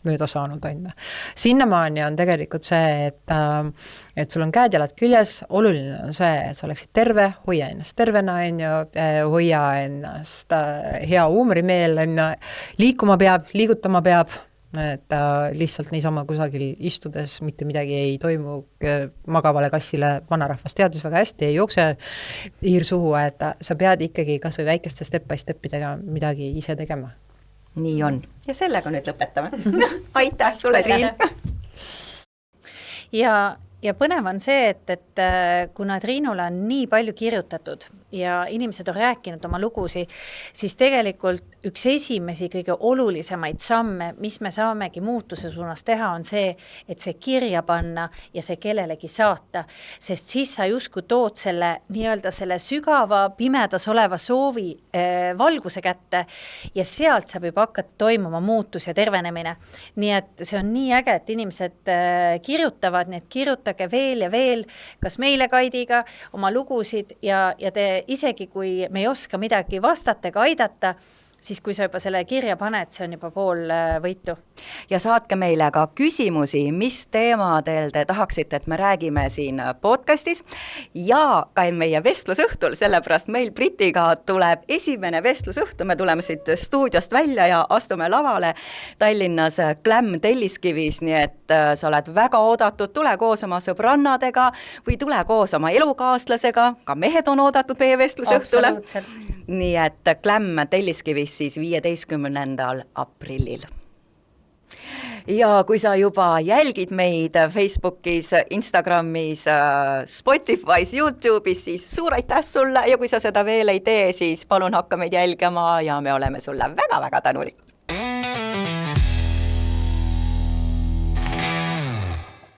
mööda saanud enne. Sinnamaani on tegelikult see, et sul on käed jalad küljes, oluline on see, et sa oleksid terve, hoia ennast tervena, hoia ennast hea huumorimeel, liikuma peab, liigutama peab, et lihtsalt niisama kusagil istudes mitte midagi ei toimu, magavale kassile vanarahvas teadis väga hästi, ei jookse hiir suhu, et sa pead ikkagi kas või väikeste step by stepidega midagi ise tegema. Nii on. Ja sellega nüüd lõpetame. Aitäh sulle, Triin! Ja põnev on see, et kuna Triinule on nii palju kirjutatud ja inimesed on rääkinud oma lugusi, siis tegelikult üks esimesi kõige olulisemaid samme, mis me saamegi muutuse suunas teha, on see, et see kirja panna ja see kellelegi saata, sest siis sa justkui tood selle nii-öelda selle sügava pimedas oleva soovi valguse kätte ja sealt saab juba hakata toimuma muutus ja tervenemine. Nii et see on nii äge, et inimesed kirjutavad, nii et kirjutage veel ja veel, kas meile Kaidiga oma lugusid ja te isegi kui me ei oska midagi vastata ega aidata, siis kui sa juba selle kirja paned, see on juba pool võitu. Ja saatke meile ka küsimusi, mis teemadel te tahaksite, et me räägime siin podcastis ja ka meie vestlusõhtul, sellepärast meil Britiga tuleb esimene vestlusõhtu, me tuleme siit stuudiost välja ja astume lavale Tallinnas Glam Telliskivis, nii et sa oled väga oodatud, tule koos oma sõbrannadega või tule koos oma elukaaslasega, ka mehed on oodatud meie vestlusõhtule. Nii et Glam Telliskivis siis 15. aprillil. ja kui sa juba jälgid meid Facebookis, Instagramis, Spotify's, YouTube'is, siis suur aitäh sulle ja kui sa seda veel ei tee, siis palun hakka meid jälgima ja me oleme sulle väga-väga tänulikud.